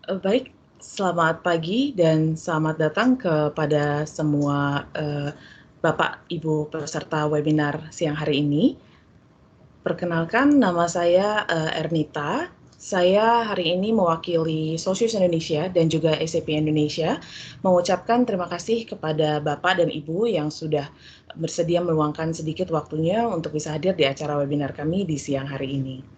Baik, selamat pagi dan selamat datang kepada semua Bapak, Ibu peserta webinar siang hari ini. Perkenalkan, nama saya Ernita. Saya hari ini mewakili Socius Indonesia dan juga SAP Indonesia mengucapkan terima kasih kepada Bapak dan Ibu yang sudah bersedia meluangkan sedikit waktunya untuk bisa hadir di acara webinar kami di siang hari ini.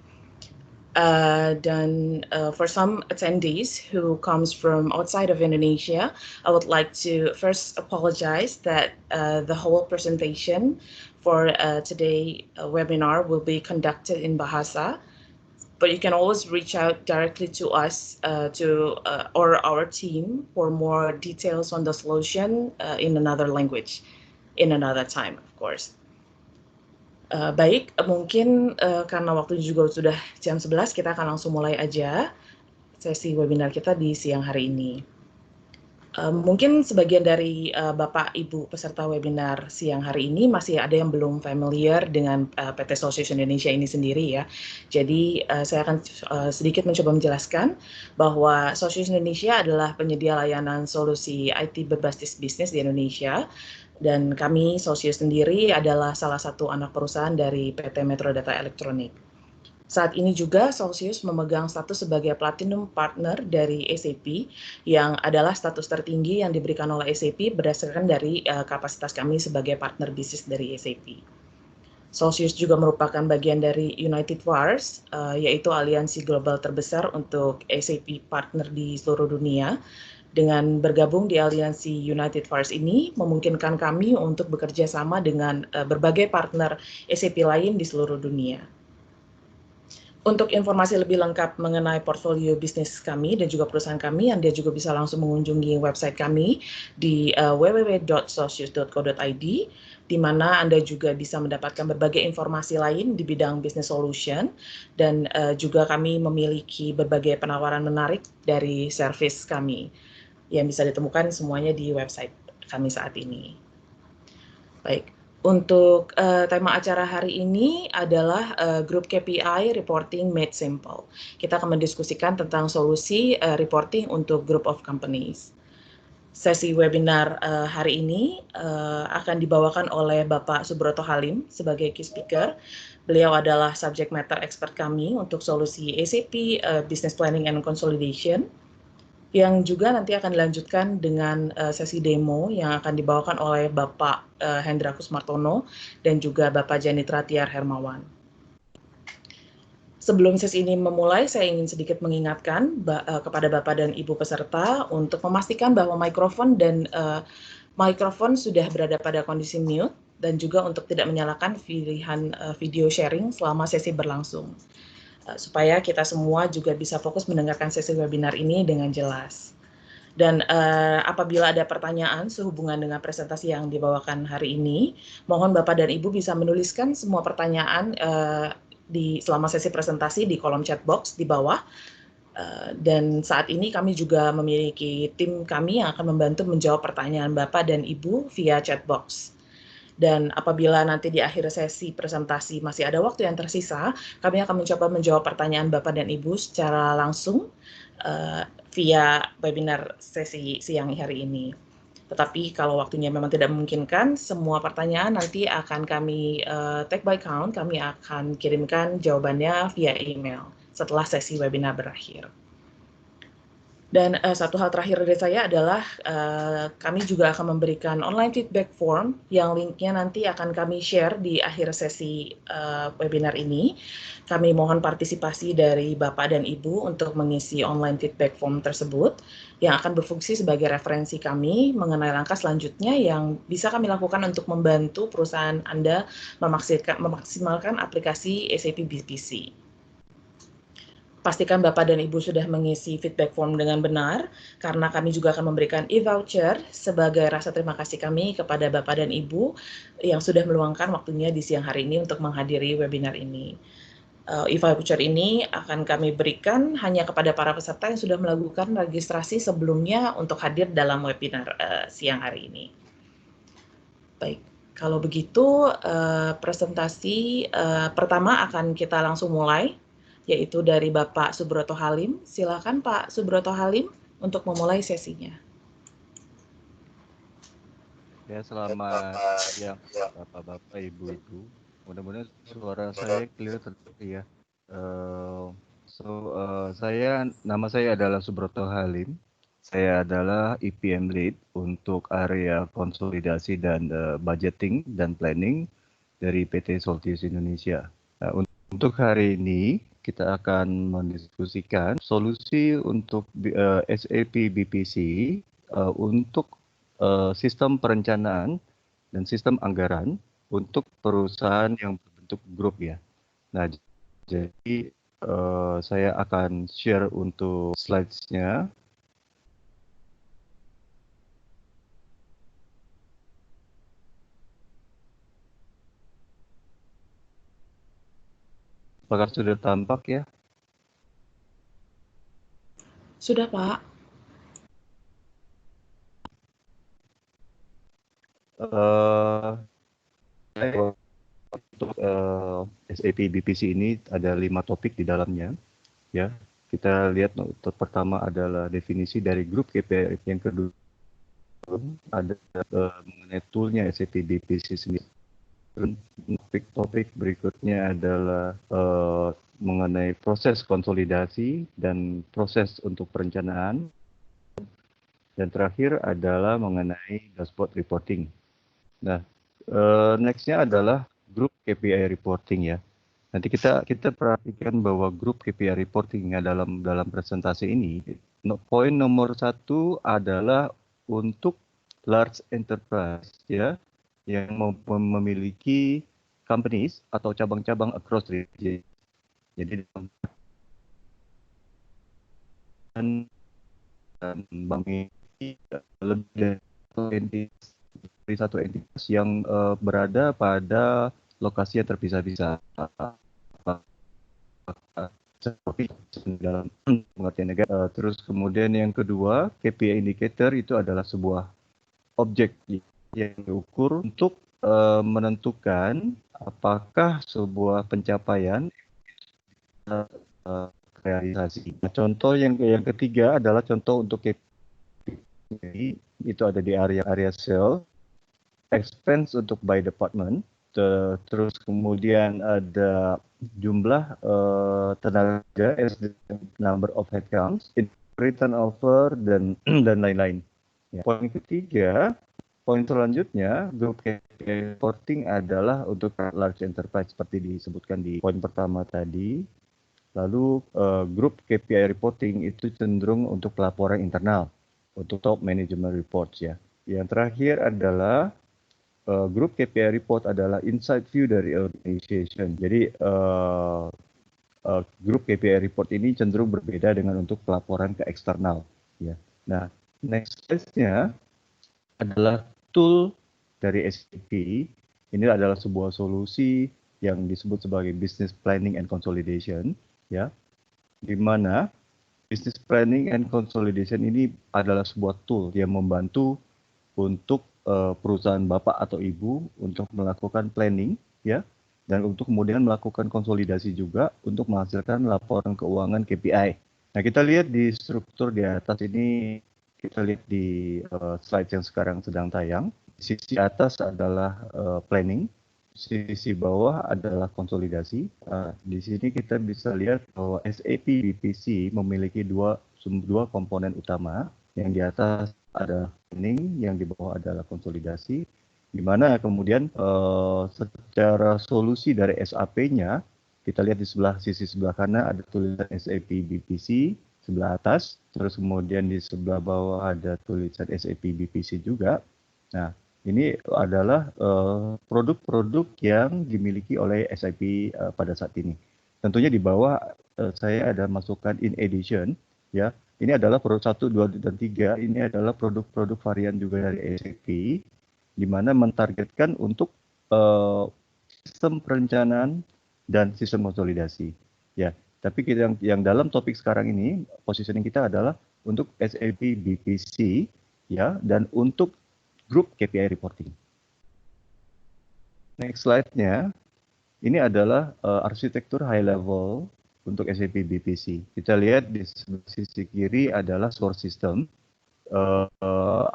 For some attendees who comes from outside of Indonesia, I would like to first apologize that the whole presentation for today webinar will be conducted in Bahasa, but you can always reach out directly to us or our team for more details on the solution in another language, in another time, of course. Baik, mungkin karena waktunya juga sudah jam 11, kita akan langsung mulai aja sesi webinar kita di siang hari ini. Mungkin sebagian dari Bapak Ibu peserta webinar siang hari ini masih ada yang belum familiar dengan PT Socius Indonesia ini sendiri ya. Jadi saya akan sedikit mencoba menjelaskan bahwa Socius Indonesia adalah penyedia layanan solusi IT berbasis bisnis di Indonesia. Dan kami, Socius sendiri, adalah salah satu anak perusahaan dari PT Metro Data Elektronik. Saat ini juga Socius memegang status sebagai Platinum Partner dari SAP, yang adalah status tertinggi yang diberikan oleh SAP berdasarkan dari kapasitas kami sebagai partner bisnis dari SAP. Socius juga merupakan bagian dari United VARs, yaitu aliansi global terbesar untuk SAP partner di seluruh dunia. Dengan bergabung di aliansi United VARs ini, memungkinkan kami untuk bekerja sama dengan berbagai partner SAP lain di seluruh dunia. Untuk informasi lebih lengkap mengenai portfolio bisnis kami dan juga perusahaan kami, Anda juga bisa langsung mengunjungi website kami di www.socius.co.id, di mana Anda juga bisa mendapatkan berbagai informasi lain di bidang business solution, dan juga kami memiliki berbagai penawaran menarik dari service kami yang bisa ditemukan semuanya di website kami saat ini. Baik, untuk tema acara hari ini adalah Group KPI Reporting Made Simple. Kita akan mendiskusikan tentang solusi reporting untuk group of companies. Sesi webinar hari ini akan dibawakan oleh Bapak Subroto Halim sebagai key speaker. Beliau adalah subject matter expert kami untuk solusi SAP Business Planning and Consolidation, yang juga nanti akan dilanjutkan dengan sesi demo yang akan dibawakan oleh Bapak Hendra Kusmartono dan juga Bapak Janitra Tiar Hermawan. Sebelum sesi ini memulai, saya ingin sedikit mengingatkan kepada Bapak dan Ibu peserta untuk memastikan bahwa mikrofon sudah berada pada kondisi mute, dan juga untuk tidak menyalakan pilihan video sharing selama sesi berlangsung, supaya kita semua juga bisa fokus mendengarkan sesi webinar ini dengan jelas. Dan apabila ada pertanyaan sehubungan dengan presentasi yang dibawakan hari ini, mohon Bapak dan Ibu bisa menuliskan semua pertanyaan selama sesi presentasi di kolom chat box di bawah. Dan saat ini kami juga memiliki tim kami yang akan membantu menjawab pertanyaan Bapak dan Ibu via chat box. Dan apabila nanti di akhir sesi presentasi masih ada waktu yang tersisa, kami akan mencoba menjawab pertanyaan Bapak dan Ibu secara langsung via webinar sesi siang hari ini. Tetapi kalau waktunya memang tidak memungkinkan, semua pertanyaan nanti akan kami take by count, kami akan kirimkan jawabannya via email setelah sesi webinar berakhir. Dan satu hal terakhir dari saya adalah kami juga akan memberikan online feedback form yang linknya nanti akan kami share di akhir sesi webinar ini. Kami mohon partisipasi dari Bapak dan Ibu untuk mengisi online feedback form tersebut yang akan berfungsi sebagai referensi kami mengenai langkah selanjutnya yang bisa kami lakukan untuk membantu perusahaan Anda memaksimalkan aplikasi SAP BPC. Pastikan Bapak dan Ibu sudah mengisi feedback form dengan benar, karena kami juga akan memberikan e-voucher sebagai rasa terima kasih kami kepada Bapak dan Ibu yang sudah meluangkan waktunya di siang hari ini untuk menghadiri webinar ini. E-voucher ini akan kami berikan hanya kepada para peserta yang sudah melakukan registrasi sebelumnya untuk hadir dalam webinar siang hari ini. Baik, kalau begitu presentasi pertama akan kita langsung mulai. yaitu dari Bapak Subroto Halim. Silakan Pak Subroto Halim untuk memulai sesinya. Ya, selamat siang Bapak-bapak, Ibu-ibu. Mudah-mudahan suara saya clear ya. Nama saya adalah Subroto Halim. Saya adalah EPM Lead untuk area konsolidasi dan budgeting dan planning dari PT Soltius Indonesia. Nah, untuk hari ini kita akan mendiskusikan solusi untuk SAP BPC untuk sistem perencanaan dan sistem anggaran untuk perusahaan yang berbentuk grup ya. Nah, jadi saya akan share untuk slides-nya. Apakah sudah tampak ya? Sudah Pak. Untuk SAP BPC ini ada 5 topik di dalamnya. Ya, kita lihat pertama adalah definisi dari grup KPI, yang kedua ada mengenai toolnya SAP BPC sendiri. Topik berikutnya adalah mengenai proses konsolidasi dan proses untuk perencanaan. Dan terakhir adalah mengenai dashboard reporting. Nah, next-nya adalah grup KPI reporting ya. Nanti kita perhatikan bahwa grup KPI reportingnya dalam presentasi ini, poin nomor 1 adalah untuk large enterprise ya, yang memiliki companies atau cabang-cabang across region. Jadi memiliki lebih dari satu entitas yang berada pada lokasi yang terpisah-pisah. Dalam pengertian negara. Terus kemudian yang kedua, KPI indicator itu adalah sebuah objek yang diukur untuk menentukan apakah sebuah pencapaian realisasi. Nah, contoh yang ketiga adalah contoh untuk KPI itu ada di area sales, expense untuk by department, terus kemudian ada jumlah tenaga, number of headcounts, return over dan lain-lain. Ya. Poin ketiga, poin selanjutnya, grup KPI reporting adalah untuk large enterprise seperti disebutkan di poin pertama tadi. Lalu grup KPI reporting itu cenderung untuk pelaporan internal, untuk top management reports ya. Yang terakhir adalah grup KPI report adalah inside view dari organization. Jadi grup KPI report ini cenderung berbeda dengan untuk pelaporan ke eksternal. Ya. Nah, next slide-nya adalah tool dari SAP. Ini adalah sebuah solusi yang disebut sebagai business planning and consolidation, ya, di mana business planning and consolidation ini adalah sebuah tool yang membantu untuk perusahaan bapak atau ibu untuk melakukan planning, ya, dan untuk kemudian melakukan konsolidasi juga untuk menghasilkan laporan keuangan KPI. Nah, kita lihat di struktur di atas ini, kita lihat di slide yang sekarang sedang tayang. Sisi atas adalah planning, sisi bawah adalah konsolidasi. Di sini kita bisa lihat bahwa SAP BPC memiliki dua komponen utama. Yang di atas ada planning, yang di bawah adalah konsolidasi. Di mana kemudian secara solusi dari SAP-nya, kita lihat di sisi sebelah kanan ada tulisan SAP BPC sebelah atas, terus kemudian di sebelah bawah ada tulisan SAP BPC juga. Nah, ini adalah produk-produk yang dimiliki oleh SAP pada saat ini. Tentunya di bawah saya ada masukkan in addition, ya. Ini adalah produk 1, 2, dan 3. Ini adalah produk-produk varian juga dari SAP, di mana mentargetkan untuk sistem perencanaan dan sistem konsolidasi. Ya, tapi yang dalam topik sekarang ini, positioning kita adalah untuk SAP BPC, ya, dan untuk grup KPI reporting. Next slide-nya, ini adalah arsitektur high level untuk SAP BPC. Kita lihat di sisi kiri adalah source system.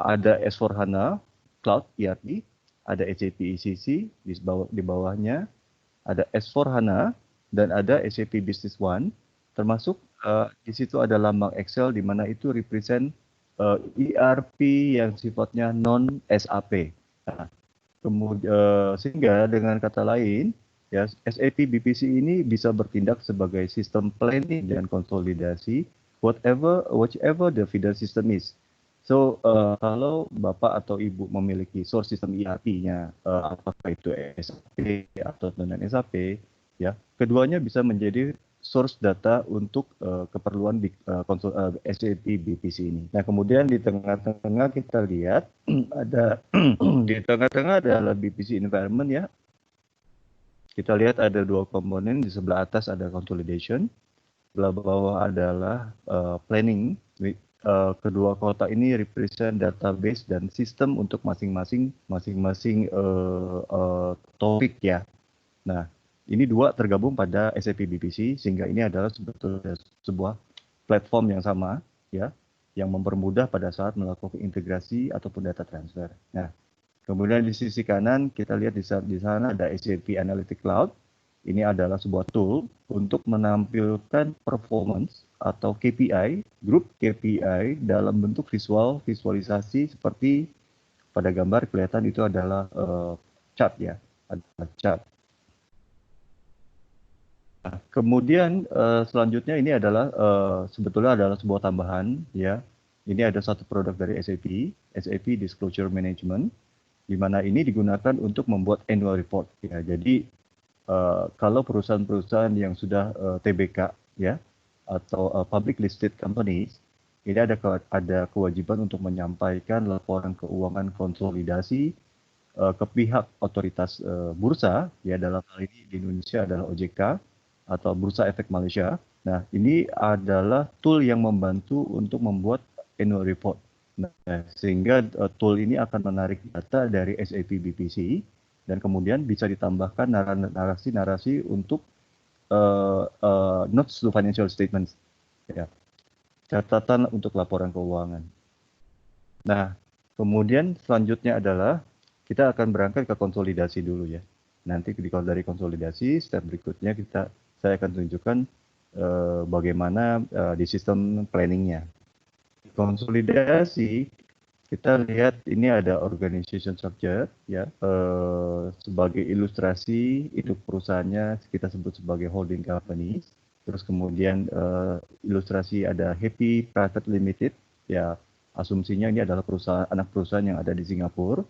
Ada S/4HANA Cloud ERP, ada SAP ECC di bawahnya, ada S/4HANA dan ada SAP Business One, termasuk di situ ada lambang Excel di mana itu represent ERP yang sifatnya non SAP. Nah, kemudian sehingga dengan kata lain ya SAP BPC ini bisa bertindak sebagai sistem planning dan konsolidasi whichever the feeder system is. So kalau Bapak atau Ibu memiliki source system ERP-nya apakah itu SAP atau non SAP ya keduanya bisa menjadi source data untuk keperluan SAP BPC ini. Nah, kemudian di tengah-tengah kita lihat ada di tengah-tengah adalah BPC environment ya. Kita lihat ada dua komponen, di sebelah atas ada consolidation, sebelah bawah adalah planning. Kedua kotak ini represent database dan sistem untuk masing-masing topik ya. Nah, ini dua tergabung pada SAP BPC sehingga ini adalah sebetulnya sebuah platform yang sama ya yang mempermudah pada saat melakukan integrasi ataupun data transfer. Nah, kemudian di sisi kanan kita lihat di sana ada SAP Analytics Cloud. Ini adalah sebuah tool untuk menampilkan performance atau KPI, grup KPI dalam bentuk visualisasi seperti pada gambar kelihatan itu adalah chart ya, ada chart. Nah, kemudian selanjutnya ini adalah sebetulnya adalah sebuah tambahan ya. Ini ada satu produk dari SAP Disclosure Management, di mana ini digunakan untuk membuat annual report ya. Jadi kalau perusahaan-perusahaan yang sudah TBK ya atau public listed companies, ini ada kewajiban untuk menyampaikan laporan keuangan konsolidasi ke pihak otoritas bursa ya, dalam hal ini di Indonesia adalah OJK atau Bursa Efek Malaysia. Nah, ini adalah tool yang membantu untuk membuat annual report. Nah, sehingga tool ini akan menarik data dari SAP BPC dan kemudian bisa ditambahkan narasi-narasi untuk notes to financial statements, ya, catatan untuk laporan keuangan. Nah, kemudian selanjutnya adalah kita akan berangkat ke konsolidasi dulu ya. Nanti dari konsolidasi, step berikutnya saya akan tunjukkan bagaimana di sistem planningnya. Konsolidasi, kita lihat ini ada organization structure ya, sebagai ilustrasi itu perusahaannya kita sebut sebagai holding company. Terus kemudian ilustrasi ada Happy Private Limited ya, asumsinya ini adalah anak perusahaan yang ada di Singapura.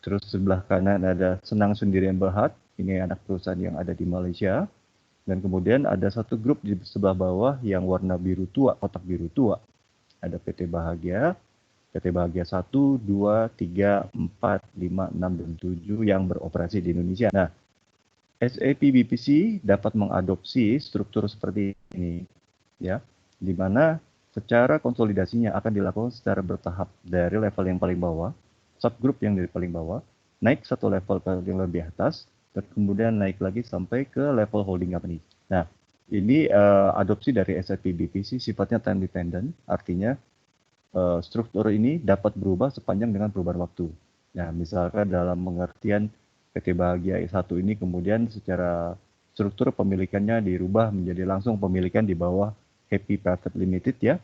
Terus sebelah kanan ada Senang Sendirian Berhad, ini anak perusahaan yang ada di Malaysia. Dan kemudian ada satu grup di sebelah bawah yang warna biru tua, kotak biru tua. Ada PT Bahagia 1, 2, 3, 4, 5, 6, dan 7 yang beroperasi di Indonesia. Nah, SAP BPC dapat mengadopsi struktur seperti ini, ya, di mana secara konsolidasinya akan dilakukan secara bertahap dari level yang paling bawah, subgroup yang dari paling bawah, naik satu level ke yang lebih atas, dan kemudian naik lagi sampai ke level holding company. Nah, ini adopsi dari SAP BPC sifatnya time dependent, artinya struktur ini dapat berubah sepanjang dengan perubahan waktu. Nah, misalkan dalam pengertian PT Bahagia 1 ini kemudian secara struktur pemilikannya dirubah menjadi langsung pemilikan di bawah Happy Private Limited ya.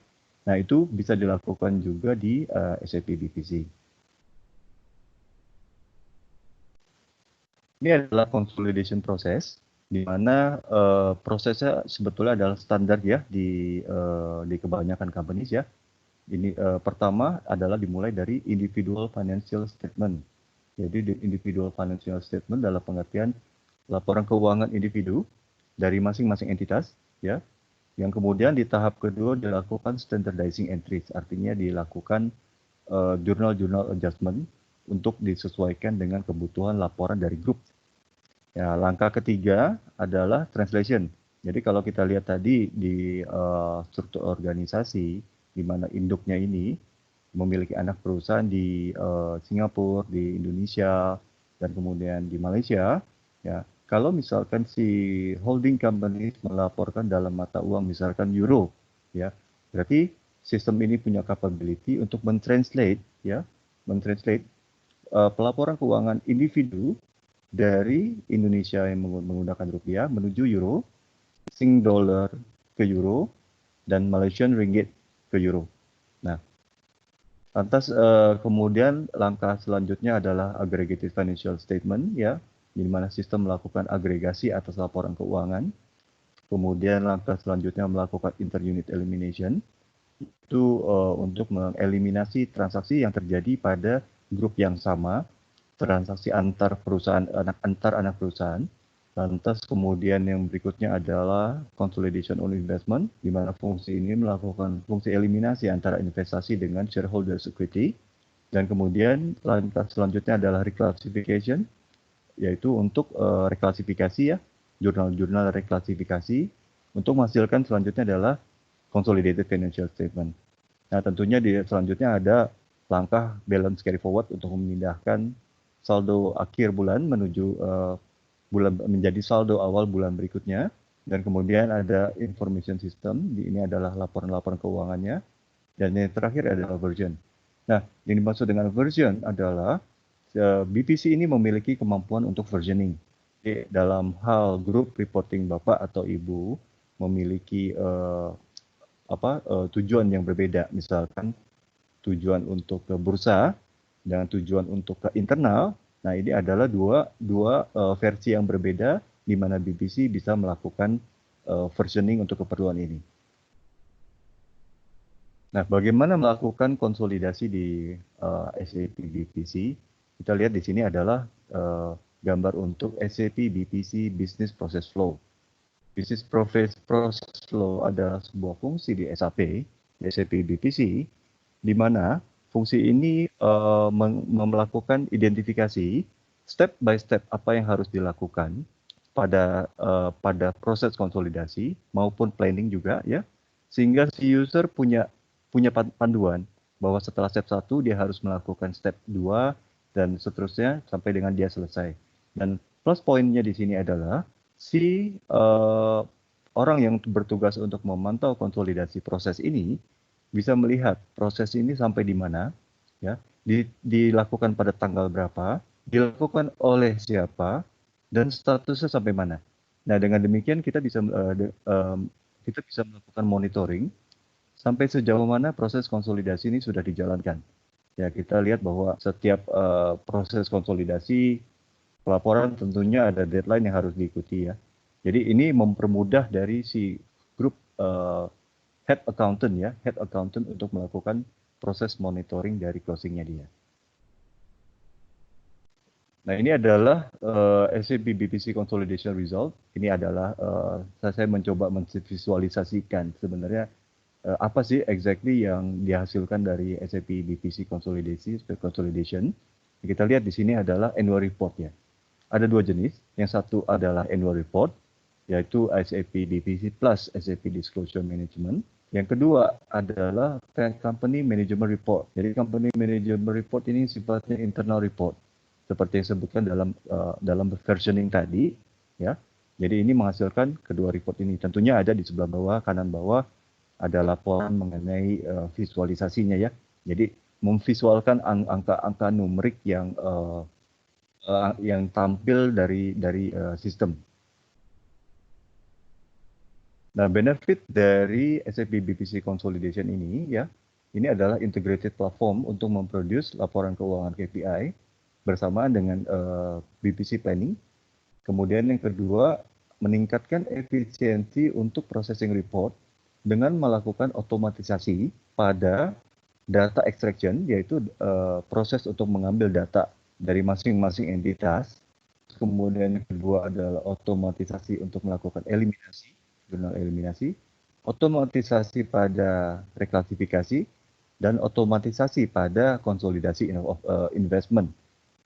Nah, itu bisa dilakukan juga di SAP BPC. Ini adalah consolidation process, di mana prosesnya sebetulnya adalah standar ya di kebanyakan companies ya. Ini pertama adalah dimulai dari individual financial statement. Jadi di individual financial statement dalam pengertian laporan keuangan individu dari masing-masing entitas ya. Yang kemudian di tahap kedua dilakukan standardizing entries, artinya dilakukan journal adjustment untuk disesuaikan dengan kebutuhan laporan dari grup. Ya, langkah ketiga adalah translation. Jadi kalau kita lihat tadi di struktur organisasi, di mana induknya ini memiliki anak perusahaan di Singapura, di Indonesia, dan kemudian di Malaysia, ya kalau misalkan si holding company melaporkan dalam mata uang misalkan euro, ya, berarti sistem ini punya capability untuk mentranslate pelaporan keuangan individu dari Indonesia yang menggunakan rupiah menuju euro, Sing dollar ke euro, dan Malaysian ringgit ke euro. Nah, lantas kemudian langkah selanjutnya adalah aggregated financial statement, ya, di mana sistem melakukan agregasi atas laporan keuangan. Kemudian langkah selanjutnya melakukan interunit elimination, itu untuk mengeliminasi transaksi yang terjadi pada grup yang sama, transaksi antar perusahaan, antar anak perusahaan. Lantas kemudian yang berikutnya adalah consolidation on investment, di mana fungsi ini melakukan fungsi eliminasi antara investasi dengan shareholders equity. Dan kemudian langkah selanjutnya adalah reclassification, yaitu untuk reklasifikasi, ya, jurnal-jurnal reklasifikasi. Untuk menghasilkan selanjutnya adalah consolidated financial statement. Nah, tentunya selanjutnya ada langkah balance carry forward untuk memindahkan saldo akhir bulan menuju bulan menjadi saldo awal bulan berikutnya. Dan kemudian ada information system, ini adalah laporan-laporan keuangannya. Dan yang terakhir adalah version. Nah, yang dimaksud dengan version adalah BPC ini memiliki kemampuan untuk versioning. Jadi, dalam hal grup reporting Bapak atau Ibu memiliki tujuan yang berbeda, misalkan tujuan untuk ke bursa dan tujuan untuk ke internal. Nah, ini adalah dua versi yang berbeda di mana BPC bisa melakukan versioning untuk keperluan ini. Nah, bagaimana melakukan konsolidasi di SAP BPC? Kita lihat di sini adalah gambar untuk SAP BPC Business Process Flow. Business Process Flow adalah sebuah fungsi di SAP BPC, di mana fungsi ini melakukan identifikasi step by step apa yang harus dilakukan pada proses konsolidasi maupun planning juga, ya, sehingga si user punya panduan bahwa setelah step 1 dia harus melakukan step 2 dan seterusnya sampai dengan dia selesai. Dan plus poinnya di sini adalah si orang yang bertugas untuk memantau konsolidasi proses ini bisa melihat proses ini sampai di mana, ya, dilakukan pada tanggal berapa, dilakukan oleh siapa, dan statusnya sampai mana. Nah, dengan demikian kita bisa melakukan monitoring sampai sejauh mana proses konsolidasi ini sudah dijalankan. Ya, kita lihat bahwa setiap proses konsolidasi pelaporan tentunya ada deadline yang harus diikuti, ya. Jadi ini mempermudah dari si grup head accountant untuk melakukan proses monitoring dari closingnya dia. Nah, ini adalah SAP BPC Consolidation Result. Ini adalah saya mencoba memvisualisasikan sebenarnya apa sih exactly yang dihasilkan dari SAP BPC Consolidation. Kita lihat di sini adalah annual report, ya. Ada dua jenis. Yang satu adalah annual report, yaitu SAP BPC plus SAP Disclosure Management. Yang kedua adalah Company Management Report. Jadi Company Management Report ini sifatnya internal report, seperti yang disebutkan dalam versioning tadi, ya. Jadi ini menghasilkan kedua report ini. Tentunya ada di sebelah bawah, kanan bawah ada laporan mengenai visualisasinya, ya. Jadi memvisualkan angka-angka numerik yang tampil dari sistem. Nah, benefit dari SAP BPC Consolidation ini, ya, ini adalah integrated platform untuk memproduce laporan keuangan KPI bersamaan dengan BPC planning. Kemudian yang kedua, meningkatkan efisiensi untuk processing report dengan melakukan otomatisasi pada data extraction, yaitu proses untuk mengambil data dari masing-masing entitas. Kemudian yang kedua adalah otomatisasi untuk melakukan eliminasi, jurnal eliminasi, otomatisasi pada reklasifikasi, dan otomatisasi pada konsolidasi investment.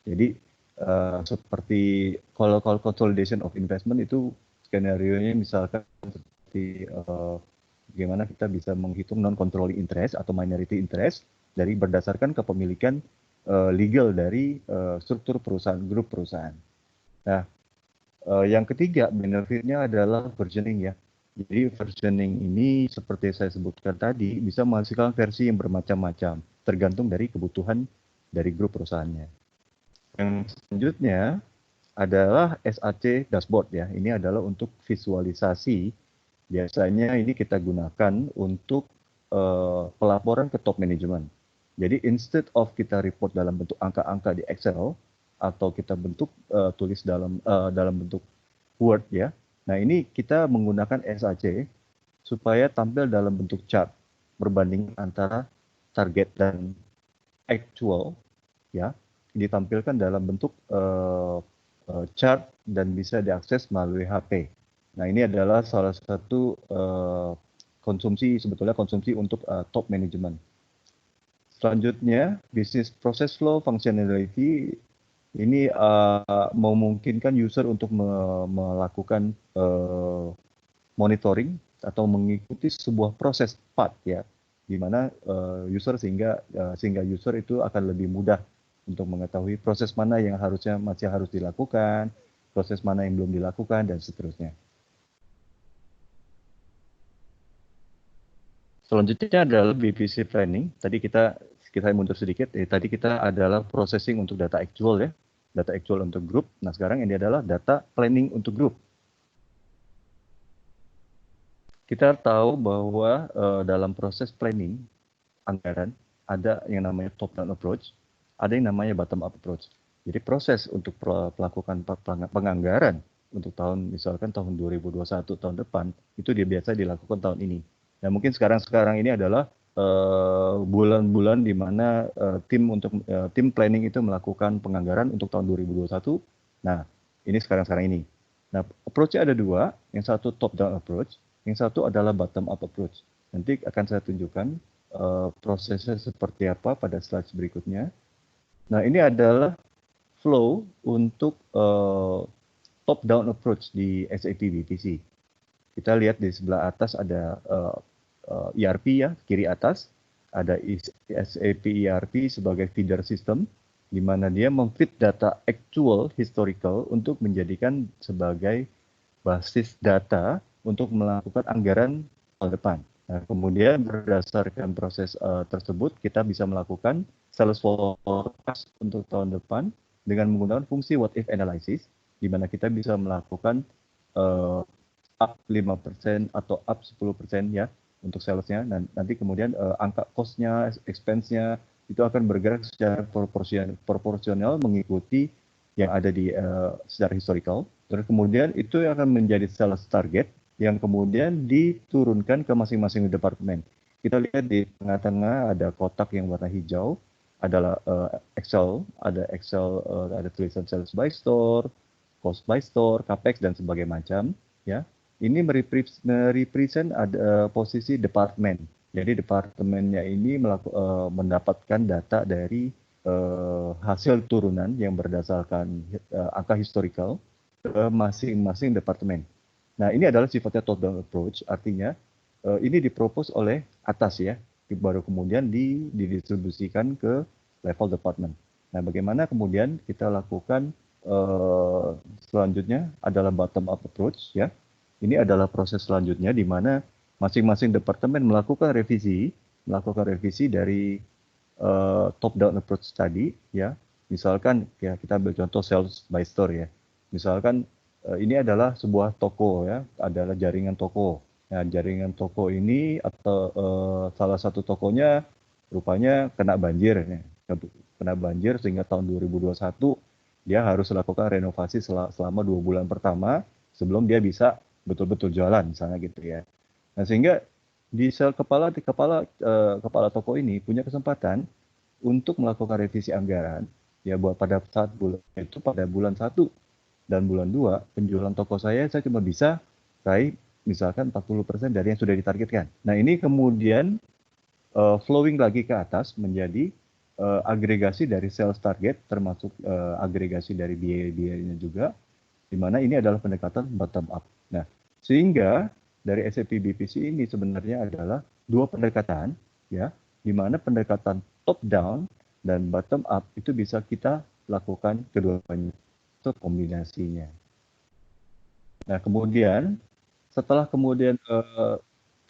Jadi seperti kalau consolidation of investment itu skenario-nya misalkan seperti bagaimana kita bisa menghitung non-controlling interest atau minority interest dari berdasarkan kepemilikan legal dari struktur perusahaan, grup perusahaan. Nah, Yang ketiga, benefitnya adalah versioning ya. Jadi versioning ini seperti saya sebutkan tadi bisa menghasilkan versi yang bermacam-macam, tergantung dari kebutuhan dari grup perusahaannya. Yang selanjutnya adalah SAC dashboard ya. Ini adalah untuk visualisasi. Biasanya ini kita gunakan untuk pelaporan ke top management. Jadi instead of kita report dalam bentuk angka-angka di Excel atau kita tulis dalam bentuk Word ya. Nah, ini kita menggunakan SAC supaya tampil dalam bentuk chart berbanding antara target dan actual ya, ditampilkan dalam bentuk chart dan bisa diakses melalui HP. Nah, ini adalah salah satu konsumsi untuk top management. Selanjutnya, business process flow functionality ini memungkinkan user untuk melakukan monitoring atau mengikuti sebuah proses cepat ya, di mana sehingga user itu akan lebih mudah untuk mengetahui proses mana yang masih harus dilakukan, proses mana yang belum dilakukan, dan seterusnya. Selanjutnya adalah BPC planning. Tadi kita mundur sedikit. Tadi kita adalah processing untuk data actual ya, data actual untuk grup. Nah, sekarang ini adalah data planning untuk grup. Kita tahu bahwa dalam proses planning anggaran ada yang namanya top down approach, ada yang namanya bottom up approach. Jadi proses untuk melakukan penganggaran untuk misalkan tahun 2021 tahun depan itu biasa dilakukan tahun ini. Nah, mungkin sekarang ini adalah bulan-bulan di mana tim planning itu melakukan penganggaran untuk tahun 2021. Nah, ini sekarang ini. Nah, approach-nya ada dua, yang satu top down approach, yang satu adalah bottom up approach. Nanti akan saya tunjukkan prosesnya seperti apa pada slide berikutnya. Nah, ini adalah flow untuk top down approach di SAP BPC. Kita lihat di sebelah atas ada ERP ya, kiri atas ada SAP ERP sebagai feeder system, di mana dia memfeed data actual historical untuk menjadikan sebagai basis data untuk melakukan anggaran tahun depan. Nah, kemudian berdasarkan proses tersebut, kita bisa melakukan sales forecast untuk tahun depan dengan menggunakan fungsi what if analysis, di mana kita bisa melakukan up 5% atau up 10% ya untuk salesnya. Dan nanti kemudian angka cost-nya, expense-nya itu akan bergerak secara proporsional mengikuti yang ada di secara historical. Terus kemudian itu akan menjadi sales target yang kemudian diturunkan ke masing-masing departemen. Kita lihat di tengah-tengah ada kotak yang warna hijau, adalah Excel, ada tulisan sales by store, cost by store, capex dan sebagainya macam. Ya, ini merepresent ada posisi departemen. Jadi departemennya ini mendapatkan data dari hasil turunan yang berdasarkan angka historical ke masing-masing departemen. Nah, ini adalah sifatnya top-down approach, artinya ini dipropose oleh atas ya, baru kemudian didistribusikan ke level department. Nah, bagaimana kemudian kita lakukan selanjutnya adalah bottom-up approach ya. Ini adalah proses selanjutnya di mana masing-masing departemen melakukan revisi dari top-down approach tadi ya. Misalkan ya, kita ambil contoh sales by store ya. Misalkan ini adalah sebuah toko ya, adalah jaringan toko. Nah, jaringan toko ini atau salah satu tokonya rupanya kena banjir ya. Kena banjir sehingga tahun 2021 dia harus melakukan renovasi selama 2 bulan pertama sebelum dia bisa betul-betul jualan misalnya gitu ya. Nah, sehingga di kepala toko ini punya kesempatan untuk melakukan revisi anggaran ya, buat pada saat bulan 1 dan bulan 2 penjualan toko saya cuma bisa raih misalkan 40% dari yang sudah ditargetkan. Nah, ini kemudian flowing lagi ke atas menjadi agregasi dari sales target termasuk agregasi dari biaya-biayanya juga, di mana ini adalah pendekatan bottom up. Nah, sehingga dari SAP BPC ini sebenarnya adalah dua pendekatan ya, di mana pendekatan top down dan bottom up itu bisa kita lakukan keduanya, itu kombinasinya. Nah, kemudian setelah kemudian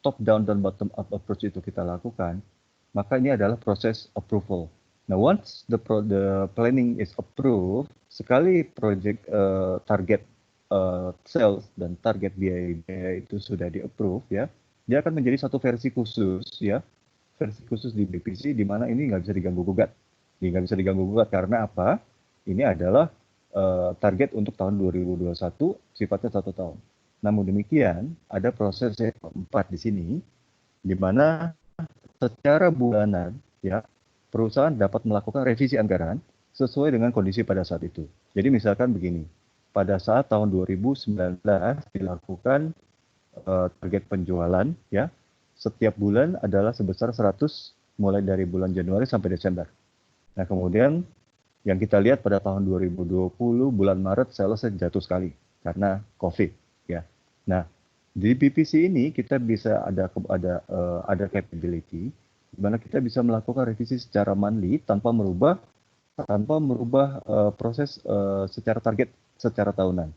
top down dan bottom up approach itu kita lakukan, maka ini adalah proses approval. Nah, once the planning is approved, sekali project target sales dan target biaya itu sudah di approve ya, dia akan menjadi satu versi khusus ya, versi khusus di BPC di mana ini nggak bisa diganggu gugat. Nggak bisa diganggu gugat karena apa? Ini adalah target untuk tahun 2021 sifatnya 1 tahun. Namun demikian, ada proses yang keempat di sini, di mana secara bulanan ya perusahaan dapat melakukan revisi anggaran sesuai dengan kondisi pada saat itu. Jadi misalkan begini, pada saat tahun 2019 dilakukan target penjualan ya setiap bulan adalah sebesar 100 mulai dari bulan Januari sampai Desember. Nah, kemudian yang kita lihat pada tahun 2020 bulan Maret salesnya jatuh sekali karena COVID ya. Nah, di BPC ini kita bisa ada capability di mana kita bisa melakukan revisi secara monthly tanpa merubah proses secara target secara tahunan.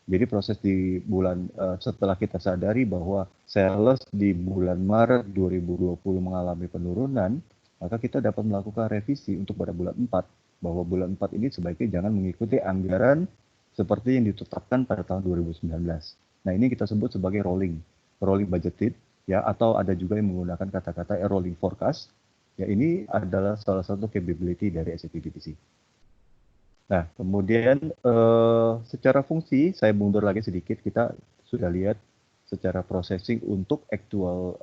Jadi proses di bulan setelah kita sadari bahwa sales di bulan Maret 2020 mengalami penurunan, maka kita dapat melakukan revisi untuk pada bulan 4 bahwa bulan 4 ini sebaiknya jangan mengikuti anggaran seperti yang ditetapkan pada tahun 2019. Nah, ini kita sebut sebagai rolling budgeted ya, atau ada juga yang menggunakan kata-kata rolling forecast. Ya, ini adalah salah satu capability dari SAP BPC. Nah, kemudian secara fungsi, saya mundur lagi sedikit, kita sudah lihat secara processing untuk actual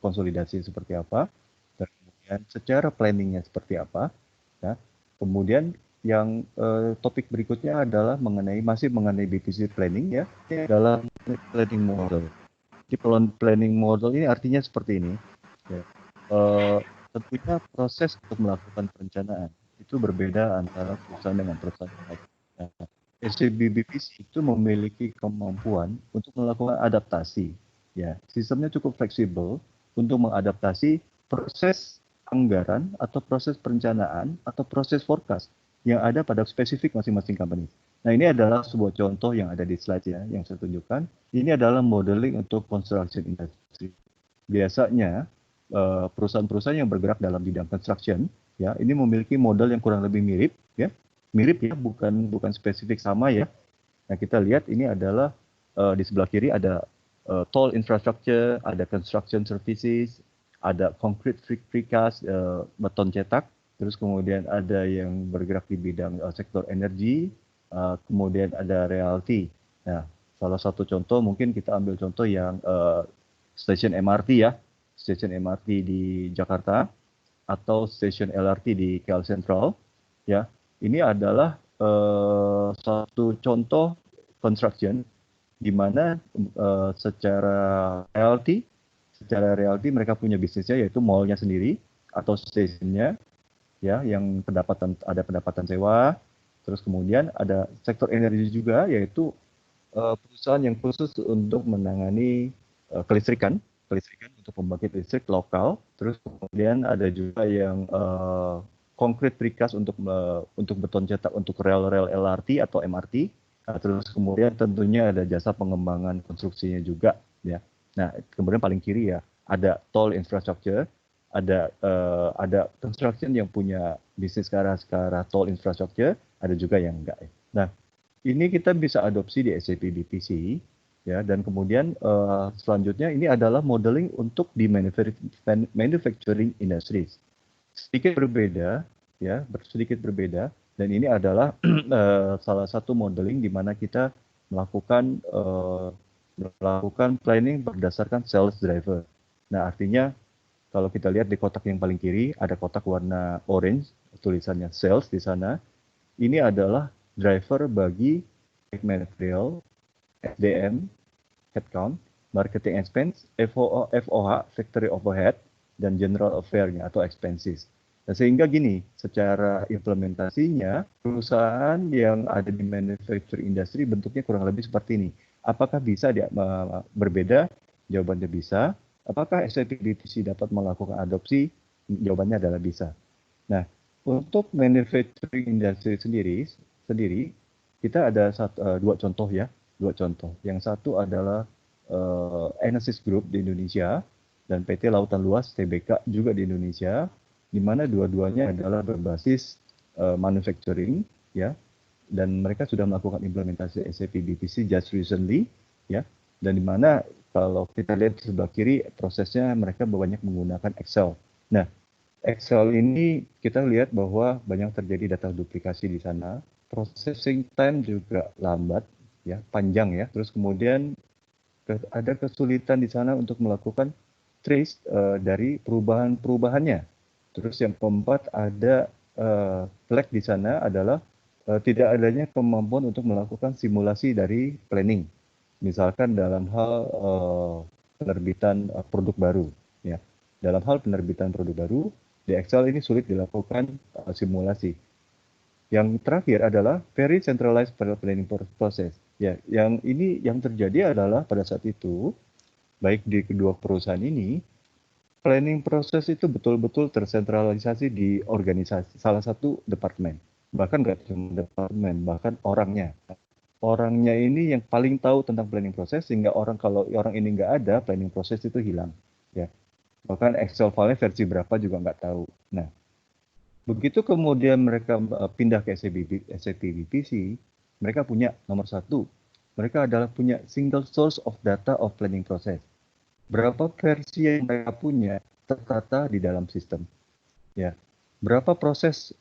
konsolidasi seperti apa, dan kemudian secara planningnya seperti apa. Ya. Kemudian yang topik berikutnya adalah masih mengenai BPC planning ya, dalam planning model. Di planning model ini artinya seperti ini. Ya. Tentunya proses untuk melakukan perencanaan itu berbeda antara perusahaan dengan perusahaan lain. Nah, SAP BPC itu memiliki kemampuan untuk melakukan adaptasi. Ya, sistemnya cukup fleksibel untuk mengadaptasi proses anggaran atau proses perencanaan atau proses forecast yang ada pada spesifik masing-masing company. Nah, ini adalah sebuah contoh yang ada di slide ya, yang saya tunjukkan. Ini adalah modeling untuk construction industry. Biasanya perusahaan-perusahaan yang bergerak dalam bidang construction ya ini memiliki model yang kurang lebih mirip ya bukan spesifik sama ya. Nah, kita lihat ini adalah di sebelah kiri ada toll infrastructure, ada construction services, ada concrete precast, beton cetak, terus kemudian ada yang bergerak di bidang sektor energi, kemudian ada realty. Nah, salah satu contoh mungkin kita ambil contoh yang stasiun MRT ya, stasiun MRT di Jakarta atau stasiun LRT di KL Sentral ya. Ini adalah satu contoh construction di mana secara realty mereka punya bisnisnya yaitu mallnya sendiri atau stasiunnya ya yang ada pendapatan sewa. Terus kemudian ada sektor energi juga yaitu perusahaan yang khusus untuk menangani kelistrikan untuk pembangkit listrik lokal. Terus kemudian ada juga yang concrete precast untuk beton cetak untuk rel-rel LRT atau MRT. Terus kemudian tentunya ada jasa pengembangan konstruksinya juga ya. Nah, kemudian paling kiri ya ada toll infrastructure, ada construction yang punya bisnis ke arah toll infrastructure, ada juga yang enggak. Nah, ini kita bisa adopsi di SAP BPC ya, dan kemudian selanjutnya ini adalah modeling untuk di manufacturing industries. Sedikit berbeda ya, sedikit berbeda, dan ini adalah salah satu modeling di mana kita melakukan planning berdasarkan sales driver. Nah, artinya kalau kita lihat di kotak yang paling kiri ada kotak warna orange, tulisannya sales di sana. Ini adalah driver bagi material, SDM, headcount, marketing expense, FOH, factory overhead, dan general affair-nya atau expenses. Nah, sehingga gini, secara implementasinya, perusahaan yang ada di manufacturing industry bentuknya kurang lebih seperti ini. Apakah bisa berbeda? Jawabannya bisa. Apakah SAP BPC dapat melakukan adopsi? Jawabannya adalah bisa. Nah, untuk manufacturing industry sendiri kita ada dua contoh ya. dua contoh. Yang satu adalah Enesis Group di Indonesia dan PT Lautan Luas TBK juga di Indonesia, di mana dua-duanya adalah berbasis manufacturing, ya, dan mereka sudah melakukan implementasi SAP BPC just recently, ya, dan di mana kalau kita lihat di sebelah kiri prosesnya mereka banyak menggunakan Excel. Nah, Excel ini kita lihat bahwa banyak terjadi data duplikasi di sana, processing time juga lambat, ya, panjang ya. Terus kemudian ada kesulitan di sana untuk melakukan trace dari perubahan-perubahannya. Terus yang keempat ada flag di sana adalah tidak adanya kemampuan untuk melakukan simulasi dari planning. Misalkan dalam hal penerbitan produk baru, ya. Dalam hal penerbitan produk baru di Excel ini sulit dilakukan simulasi. Yang terakhir adalah very centralized planning process. Ya, yang ini yang terjadi adalah pada saat itu, baik di kedua perusahaan ini, planning proses itu betul-betul tersentralisasi di organisasi, salah satu departemen. Bahkan nggak cuma departemen, bahkan orangnya. Orangnya ini yang paling tahu tentang planning proses, sehingga kalau orang ini nggak ada, planning proses itu hilang. Ya. Bahkan Excel file versi berapa juga nggak tahu. Nah, begitu kemudian mereka pindah ke SAP BPC, mereka punya nomor satu, mereka adalah punya single source of data of planning process. Berapa versi yang mereka punya tertata di dalam sistem. Ya, berapa proses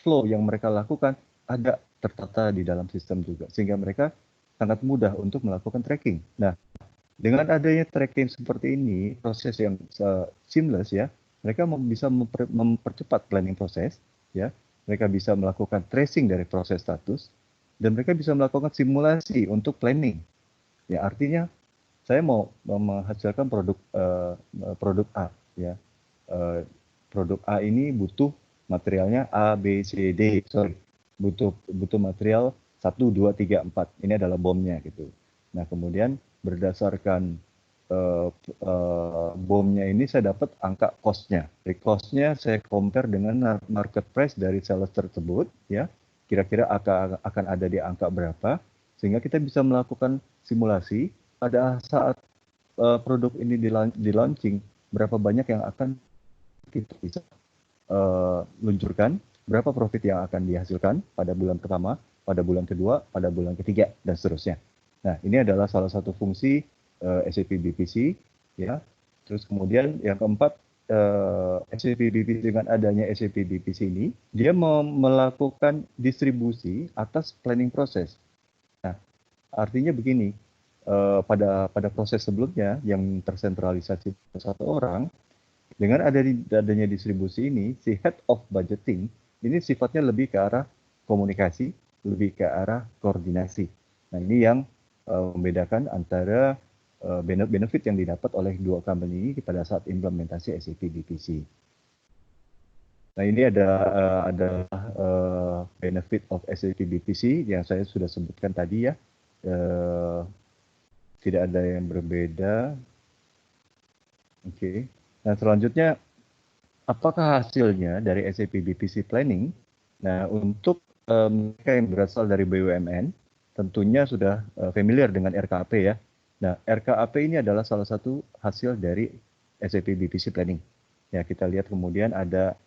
flow yang mereka lakukan ada tertata di dalam sistem juga, sehingga mereka sangat mudah untuk melakukan tracking. Nah, dengan adanya tracking seperti ini, proses yang seamless ya, mereka bisa mempercepat planning proses, ya. Mereka bisa melakukan tracing dari proses status, dan mereka bisa melakukan simulasi untuk planning. Ya, artinya saya mau menghasilkan produk A, ya. Produk A ini butuh materialnya A, B, C, D, butuh material 1, 2, 3, 4. Ini adalah bomnya gitu. Nah, kemudian berdasarkan bomnya ini saya dapat angka cost-nya. Dari cost-nya saya compare dengan market price dari sales tersebut, ya. Kira-kira akan ada di angka berapa, sehingga kita bisa melakukan simulasi pada saat produk ini di launching, berapa banyak yang akan kita bisa luncurkan, berapa profit yang akan dihasilkan pada bulan pertama, pada bulan kedua, pada bulan ketiga, dan seterusnya. Nah, ini adalah salah satu fungsi SAP BPC, ya. Terus kemudian yang keempat, SAP BPC dengan adanya SAP BPC ini, dia melakukan distribusi atas planning proses. Nah, artinya begini, pada proses sebelumnya yang tersentralisasi satu orang, dengan adanya distribusi ini, si head of budgeting ini sifatnya lebih ke arah komunikasi, lebih ke arah koordinasi. Nah, ini yang membedakan antara benefit yang didapat oleh dua company ini pada saat implementasi SAP BPC. Nah, ini ada benefit of SAP BPC yang saya sudah sebutkan tadi ya. Tidak ada yang berbeda. Oke. Nah, selanjutnya, apakah hasilnya dari SAP BPC Planning? Nah, untuk mereka yang berasal dari BUMN, tentunya sudah familiar dengan RKAP ya. Nah, RKAP ini adalah salah satu hasil dari SAP BPC Planning. Ya, kita lihat kemudian ada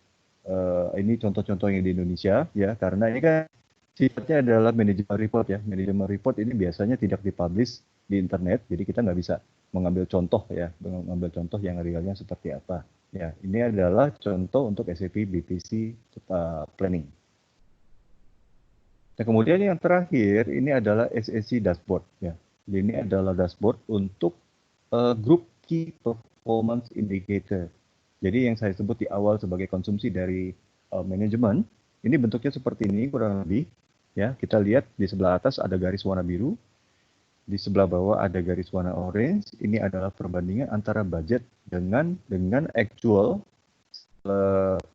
ini contoh-contohnya di Indonesia ya, karena ini kan sifatnya adalah manajemen report ya. Manajemen report ini biasanya tidak dipublish di internet, jadi kita nggak bisa mengambil contoh ya, mengambil contoh yang realnya seperti apa. Ya, ini adalah contoh untuk SAP BPC Planning. Nah, kemudian yang terakhir ini adalah SAC Dashboard ya. Jadi ini adalah dashboard untuk grup Key Performance Indicator. Jadi yang saya sebut di awal sebagai konsumsi dari manajemen, ini bentuknya seperti ini kurang lebih. Ya, kita lihat di sebelah atas ada garis warna biru, di sebelah bawah ada garis warna orange. Ini adalah perbandingan antara budget dengan actual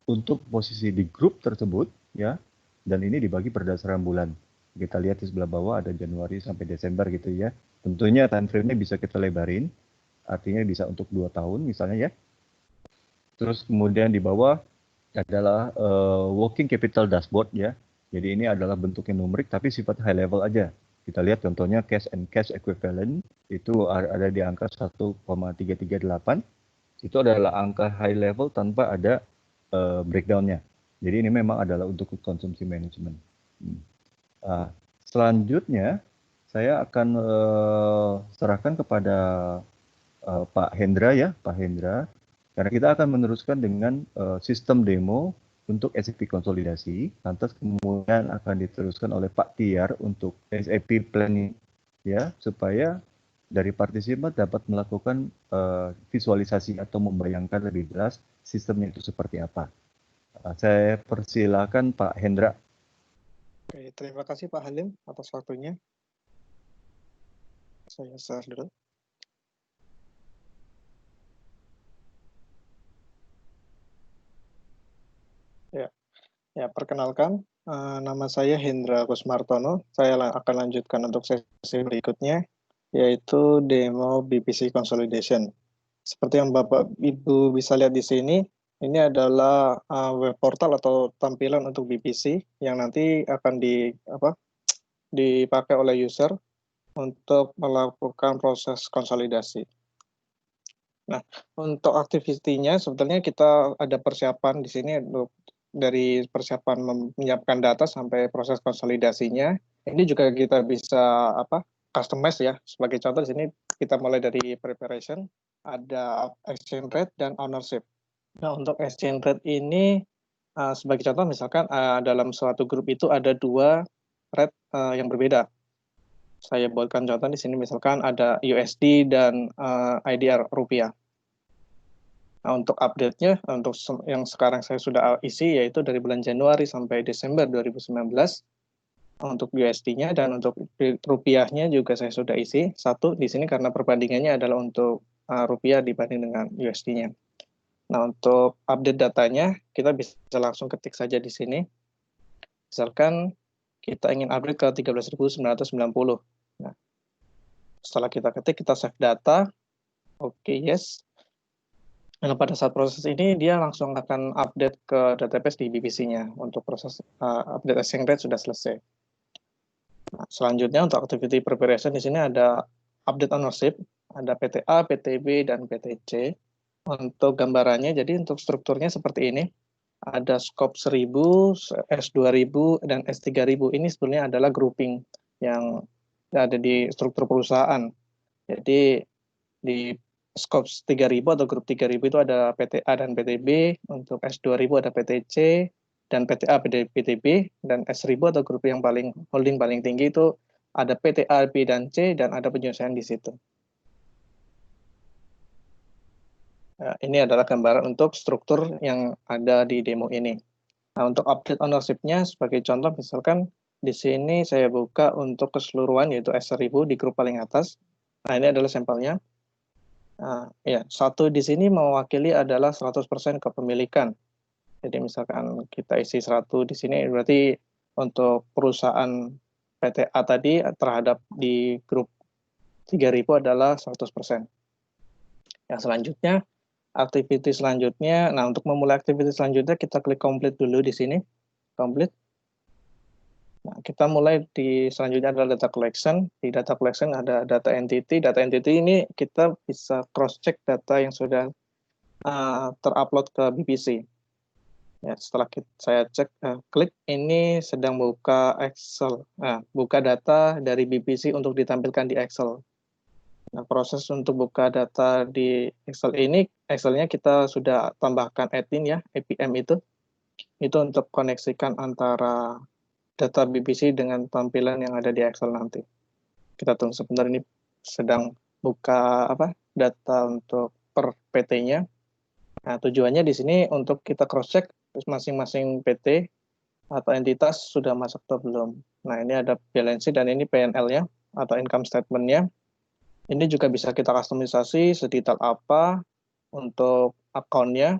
untuk posisi di grup tersebut, ya. Dan ini dibagi berdasarkan bulan. Kita lihat di sebelah bawah ada Januari sampai Desember gitu ya. Tentunya time frame-nya bisa kita lebarin, artinya bisa untuk 2 tahun misalnya ya. Terus kemudian di bawah adalah working capital dashboard ya. Jadi ini adalah bentuknya numerik tapi sifat high level aja. Kita lihat contohnya cash and cash equivalent itu ada di angka 1,338. Itu adalah angka high level tanpa ada breakdown-nya. Jadi ini memang adalah untuk konsumsi manajemen. Selanjutnya saya akan serahkan kepada Pak Hendra ya, Pak Hendra. Karena kita akan meneruskan dengan sistem demo untuk SAP konsolidasi, lantas kemudian akan diteruskan oleh Pak Tiar untuk SAP planning, ya, supaya dari partisipan dapat melakukan visualisasi atau membayangkan lebih jelas sistemnya itu seperti apa. Saya persilakan Pak Hendra. Oke, terima kasih Pak Halim atas waktunya. Saya share dulu. Ya, perkenalkan, nama saya Hendra Kusmartono. Saya akan lanjutkan untuk sesi berikutnya, yaitu demo BPC Consolidation. Seperti yang Bapak Ibu bisa lihat di sini, ini adalah web portal atau tampilan untuk BPC yang nanti akan dipakai oleh user untuk melakukan proses konsolidasi. Nah, untuk aktivitinya sebetulnya kita ada persiapan di sini dari persiapan menyiapkan data sampai proses konsolidasinya. Ini juga kita bisa customize ya. Sebagai contoh di sini kita mulai dari preparation, ada exchange rate dan ownership. Nah, untuk exchange rate ini sebagai contoh misalkan dalam suatu grup itu ada 2 rate yang berbeda. Saya buatkan contoh di sini misalkan ada USD dan IDR rupiah. Nah, untuk update-nya, untuk yang sekarang saya sudah isi, yaitu dari bulan Januari sampai Desember 2019, untuk USD-nya, dan untuk rupiahnya juga saya sudah isi. Satu, di sini karena perbandingannya adalah untuk rupiah dibanding dengan USD-nya. Nah, untuk update datanya, kita bisa langsung ketik saja di sini. Misalkan kita ingin update ke 13.990. Nah, setelah kita ketik, kita save data. Oke, yes. Nah, pada saat proses ini, dia langsung akan update ke database di BPC-nya untuk proses update exchange rate sudah selesai. Nah, selanjutnya untuk activity preparation di sini ada update ownership, ada PTA, PTB, dan PTC. Untuk gambarannya, jadi untuk strukturnya seperti ini. Ada scope 1000, S2000, dan S3000. Ini sebenarnya adalah grouping yang ada di struktur perusahaan. Jadi di scope 3000 atau grup 3000 itu ada PTA dan PTB, untuk S2000 ada PTC dan PTA PTB, dan S1000 atau grup yang holding paling tinggi itu ada PTA, B dan C, dan ada penyelesaian di situ. Nah, ini adalah gambaran untuk struktur yang ada di demo ini. Nah, untuk update ownership-nya sebagai contoh misalkan di sini saya buka untuk keseluruhan yaitu S1000 di grup paling atas. Nah, ini adalah sampelnya. Nah, ya, satu di sini mewakili adalah 100% kepemilikan. Jadi misalkan kita isi 100 di sini berarti untuk perusahaan PTA tadi terhadap di grup 3000 adalah 100%. Yang selanjutnya, aktivitas selanjutnya, nah untuk memulai aktivitas selanjutnya kita klik complete dulu di sini, complete. Nah, kita mulai di selanjutnya adalah data collection. Di data collection ada data entity. Data entity ini kita bisa cross-check data yang sudah terupload ke BPC. Ya, setelah saya cek, klik, ini sedang buka Excel. Nah, buka data dari BPC untuk ditampilkan di Excel. Nah, proses untuk buka data di Excel ini, Excel-nya kita sudah tambahkan add-in ya, APM itu. Itu untuk koneksikan antara data BPC dengan tampilan yang ada di Excel nanti. Kita tunggu sebentar, ini sedang buka data untuk per PT-nya. Nah, tujuannya di sini untuk kita cross-check masing-masing PT atau entitas sudah masuk atau belum. Nah, ini ada balance sheet dan ini PNL-nya atau income statement-nya. Ini juga bisa kita kustomisasi sedetail apa untuk account-nya,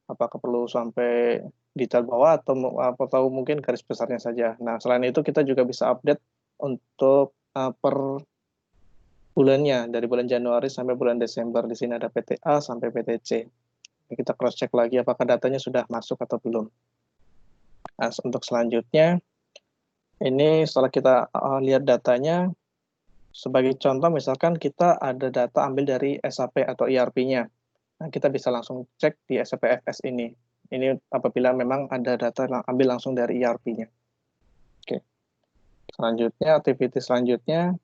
apakah perlu sampai detail bawah atau mungkin garis besarnya saja. Nah, selain itu kita juga bisa update untuk per bulannya, dari bulan Januari sampai bulan Desember. Di sini ada PTA sampai PTC. Kita cross check lagi apakah datanya sudah masuk atau belum. Nah, untuk selanjutnya Ini setelah kita lihat datanya, sebagai contoh misalkan kita ada data ambil dari SAP atau ERP-nya. Nah, kita bisa langsung cek di SAP FS ini. Ini apabila memang ada data ambil langsung dari ERP-nya. Oke. Selanjutnya, aktivitas selanjutnya,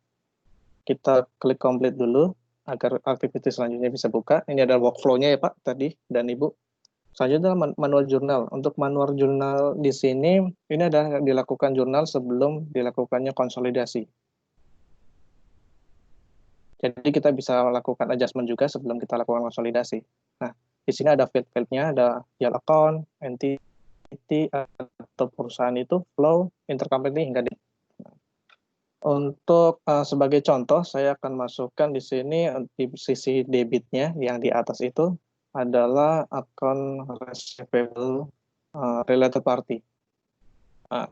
kita klik complete dulu agar aktivitas selanjutnya bisa buka. Ini ada workflow-nya ya Pak tadi dan Ibu. Selanjutnya manual jurnal. Untuk manual jurnal di sini, ini adalah dilakukan jurnal sebelum dilakukannya konsolidasi. Jadi kita bisa melakukan adjustment juga sebelum kita lakukan konsolidasi. Nah, di sini ada field-fieldnya, ada GL account, entity, atau perusahaan itu, flow, intercompany, hingga untuk sebagai contoh, saya akan masukkan di sini di sisi debitnya yang di atas itu adalah account receivable related party. Nah,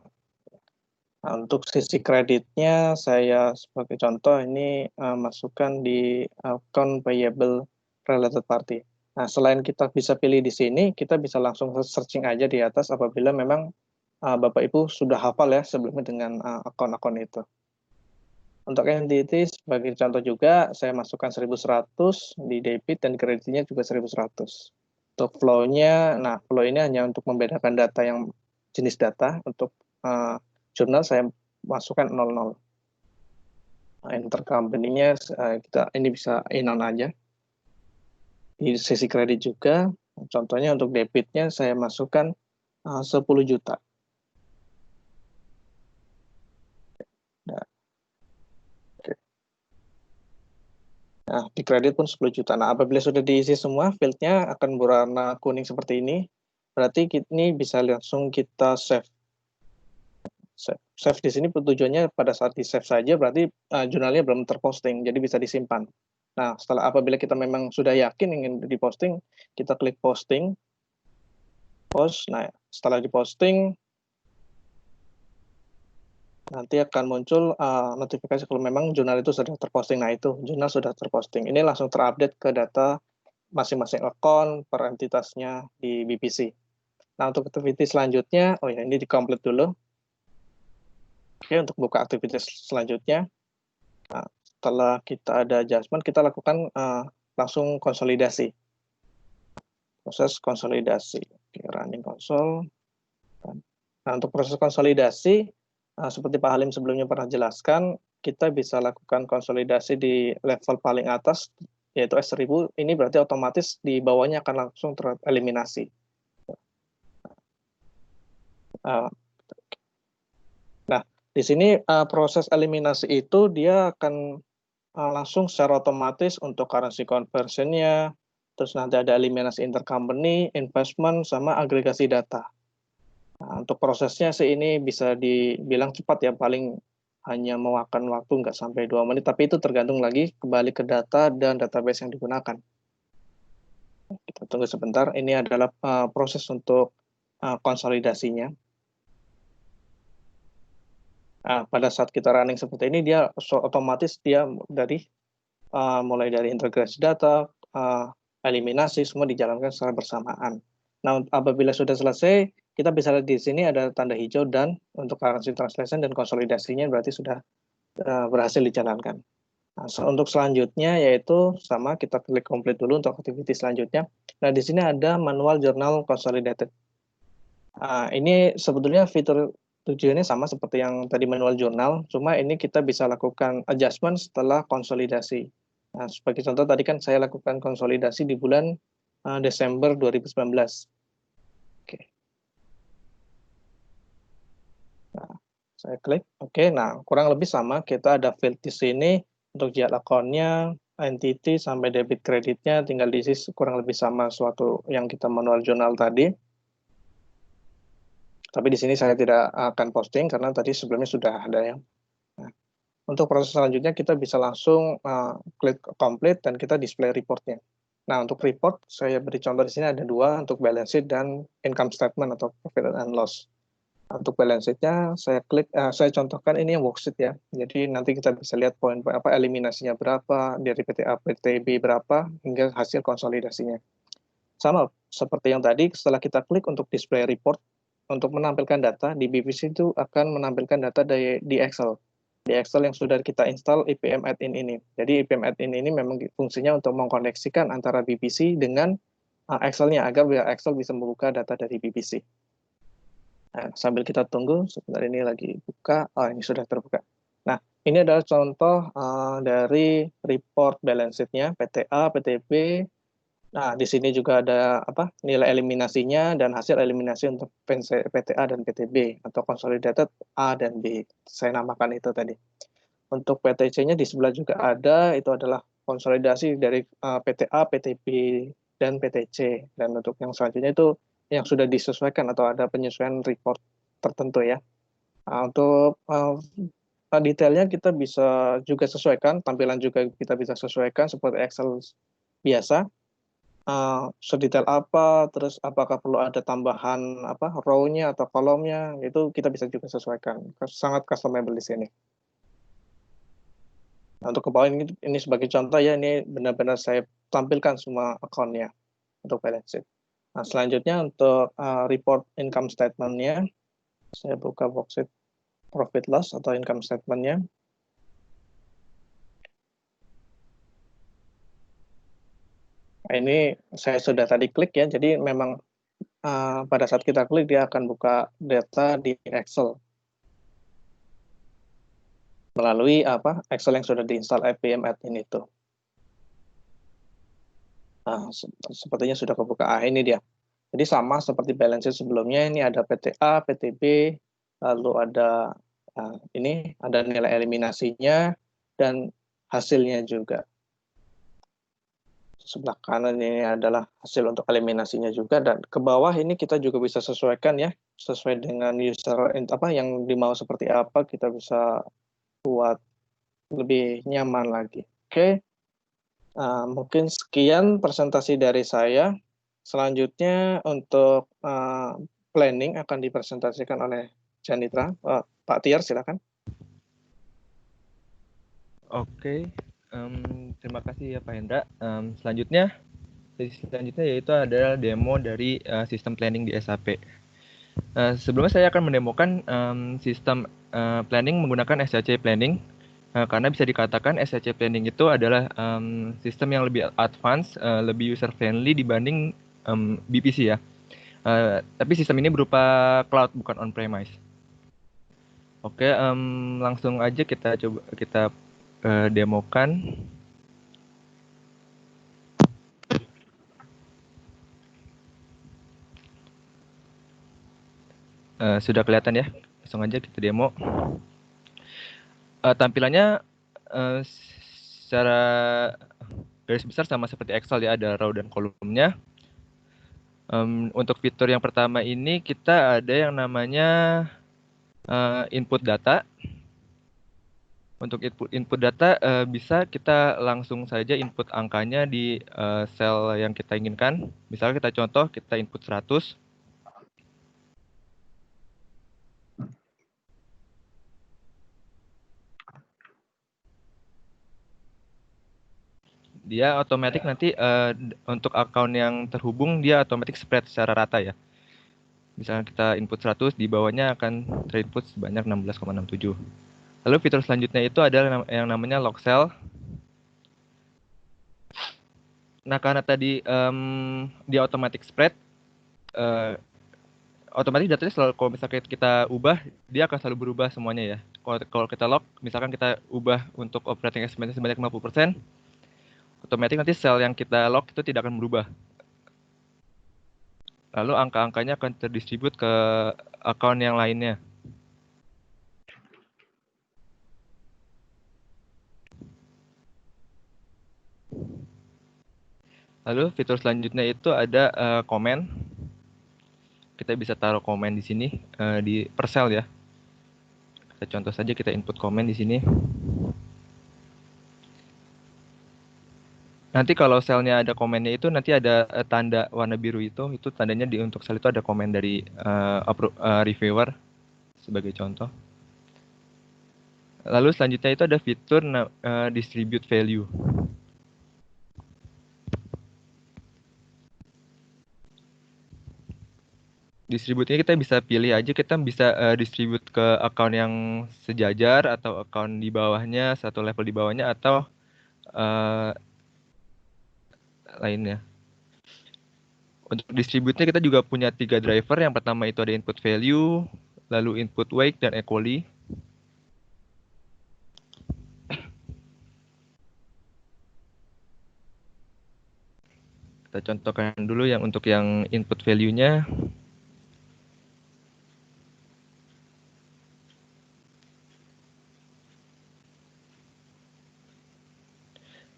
untuk sisi kreditnya, saya sebagai contoh ini masukkan di account payable related party. Nah, selain kita bisa pilih di sini, kita bisa langsung searching aja di atas apabila memang Bapak Ibu sudah hafal ya sebelumnya dengan akun-akun itu. Untuk entity sebagai contoh juga, saya masukkan 1100 di debit dan kreditnya juga 1100. Untuk flow-nya, nah flow ini hanya untuk membedakan data yang jenis data. Untuk jurnal saya masukkan 00. Nah, intercompany-nya kita ini bisa inon aja. Di sisi kredit juga, contohnya untuk debitnya saya masukkan 10 juta. Nah, di kredit pun 10 juta. Nah, apabila sudah diisi semua, field-nya akan berwarna kuning seperti ini. Berarti ini bisa langsung kita save. Save di sini tujuannya pada saat di save saja, berarti jurnalnya belum terposting, jadi bisa disimpan. Nah, setelah apabila kita memang sudah yakin ingin diposting, kita klik posting, post. Nah, setelah diposting, nanti akan muncul notifikasi kalau memang jurnal itu sudah terposting. Nah, itu jurnal sudah terposting. Ini langsung terupdate ke data masing-masing account per entitasnya di BPC. Nah, untuk aktivitas selanjutnya, oh ya, ini di-complete dulu. Oke, untuk buka aktivitas selanjutnya, nah, setelah kita ada adjustment, kita lakukan langsung konsolidasi. Proses konsolidasi. Oke, running console. Nah, untuk proses konsolidasi, seperti Pak Halim sebelumnya pernah jelaskan, kita bisa lakukan konsolidasi di level paling atas, yaitu S1000. Ini berarti otomatis di bawahnya akan langsung tereliminasi. Nah, di sini proses eliminasi itu dia akan langsung secara otomatis untuk currency conversion-nya, terus nanti ada eliminasi intercompany, investment, sama agregasi data. Nah, untuk prosesnya sih ini bisa dibilang cepat ya, paling hanya memakan waktu nggak sampai 2 menit, tapi itu tergantung lagi kembali ke data dan database yang digunakan. Kita tunggu sebentar, ini adalah proses untuk konsolidasinya. Nah, pada saat kita running seperti ini, dia otomatis dia dari mulai dari integrasi data, eliminasi, semua dijalankan secara bersamaan. Nah, apabila sudah selesai, kita bisa lihat di sini ada tanda hijau dan untuk currency translation dan konsolidasinya berarti sudah berhasil dijalankan. Nah, untuk selanjutnya yaitu sama, kita klik complete dulu untuk aktivitas selanjutnya. Nah, di sini ada manual journal consolidated. Ini sebetulnya fitur tujuannya sama seperti yang tadi manual jurnal, cuma ini kita bisa lakukan adjustment setelah konsolidasi. Nah, sebagai contoh tadi kan saya lakukan konsolidasi di bulan Desember 2019. Oke. Nah, saya klik. Oke, nah kurang lebih sama. Kita ada field di sini untuk GL account-nya, entity sampai debit kreditnya, tinggal diisi kurang lebih sama suatu yang kita manual jurnal tadi. Tapi di sini saya tidak akan posting karena tadi sebelumnya sudah ada ya. Nah, untuk proses selanjutnya kita bisa langsung klik complete dan kita display reportnya. Nah, untuk report saya beri contoh di sini ada 2, untuk balance sheet dan income statement atau profit and loss. Untuk balance sheet-nya saya klik, saya contohkan ini yang worksheet ya. Jadi nanti kita bisa lihat poin apa eliminasinya berapa, dari PTA PTB berapa hingga hasil konsolidasinya. Sama seperti yang tadi, setelah kita klik untuk display report, untuk menampilkan data di BPC itu akan menampilkan data di Excel. Di Excel yang sudah kita install IPM Add-in ini. Jadi IPM Add-in ini memang fungsinya untuk mengkoneksikan antara BPC dengan Excel-nya agar Excel bisa membuka data dari BPC. Nah, sambil kita tunggu, sebentar ini lagi buka. Oh, ini sudah terbuka. Nah, ini adalah contoh dari report balance sheet-nya, PTA, PTB. Nah, di sini juga ada nilai eliminasinya dan hasil eliminasi untuk PTA dan PTB atau consolidated A dan B. Saya namakan itu tadi. Untuk PTC-nya di sebelah juga ada, itu adalah konsolidasi dari PTA, PTB, dan PTC. Dan untuk yang selanjutnya itu yang sudah disesuaikan atau ada penyesuaian report tertentu ya. Nah, untuk detailnya kita bisa juga sesuaikan, tampilan juga kita bisa sesuaikan seperti Excel biasa. Sedetail apa, terus apakah perlu ada tambahan row-nya atau kolomnya, itu kita bisa juga sesuaikan. Sangat customizable di sini. Nah, untuk ke bawah ini sebagai contoh ya, ini benar-benar saya tampilkan semua account-nya untuk balance sheet. Nah, selanjutnya untuk report income statement-nya, saya buka worksheet profit loss atau income statement-nya. Nah, ini saya sudah tadi klik ya, jadi memang pada saat kita klik dia akan buka data di Excel melalui Excel yang sudah diinstal IPM Add-in itu. Nah, sepertinya sudah kebuka. Ini dia. Jadi sama seperti balance sheet sebelumnya, ini ada PTA, PTB, lalu ada ini ada nilai eliminasinya dan hasilnya juga. Sebelah kanan ini adalah hasil untuk eliminasinya juga, dan ke bawah ini kita juga bisa sesuaikan ya, sesuai dengan user yang dimau seperti apa, kita bisa buat lebih nyaman lagi. Oke. Mungkin sekian presentasi dari saya. Selanjutnya untuk planning akan dipresentasikan oleh Janitra. Pak Tiar, silakan. Oke, terima kasih ya Pak Hendra. Selanjutnya yaitu adalah demo dari sistem planning di SAP. Sebelumnya saya akan mendemokan sistem planning menggunakan SAC Planning. Karena bisa dikatakan SAC Planning itu adalah sistem yang lebih advance, lebih user friendly dibanding BPC ya. Tapi sistem ini berupa cloud, bukan on-premise. Oke, langsung aja kita demokan. Sudah kelihatan ya, langsung aja kita demo. Tampilannya secara garis besar sama seperti Excel ya, ada row dan kolomnya. Untuk fitur yang pertama ini kita ada yang namanya input data. Untuk input data bisa kita langsung saja input angkanya di sel yang kita inginkan. Misalnya kita contoh, kita input 100. Dia otomatis nanti untuk account yang terhubung dia otomatis spread secara rata ya. Misalnya kita input 100, di bawahnya akan terinput sebanyak 16,67. Lalu fitur selanjutnya itu adalah yang namanya log cell. Nah, karena tadi dia automatic spread, otomatis datanya selalu, kalau misalkan kita ubah, dia akan selalu berubah semuanya ya. Kalau kita log, misalkan kita ubah untuk operating expense sebanyak 50%, otomatis nanti sel yang kita log itu tidak akan berubah. Lalu angka-angkanya akan terdistribut ke account yang lainnya. Lalu fitur selanjutnya itu ada komen. Kita bisa taruh komen di sini di per sel ya. Kita contoh saja kita input komen di sini. Nanti kalau selnya ada komennya itu nanti ada tanda warna biru itu tandanya untuk sel itu ada komen dari reviewer sebagai contoh. Lalu selanjutnya itu ada fitur distribute value. Distributnya kita bisa pilih aja, kita bisa distribute ke account yang sejajar atau account di bawahnya, satu level di bawahnya, atau lainnya. Untuk distributnya kita juga punya 3 driver. Yang pertama itu ada input value, lalu input wake, dan equally. Kita contohkan dulu yang untuk yang input value-nya.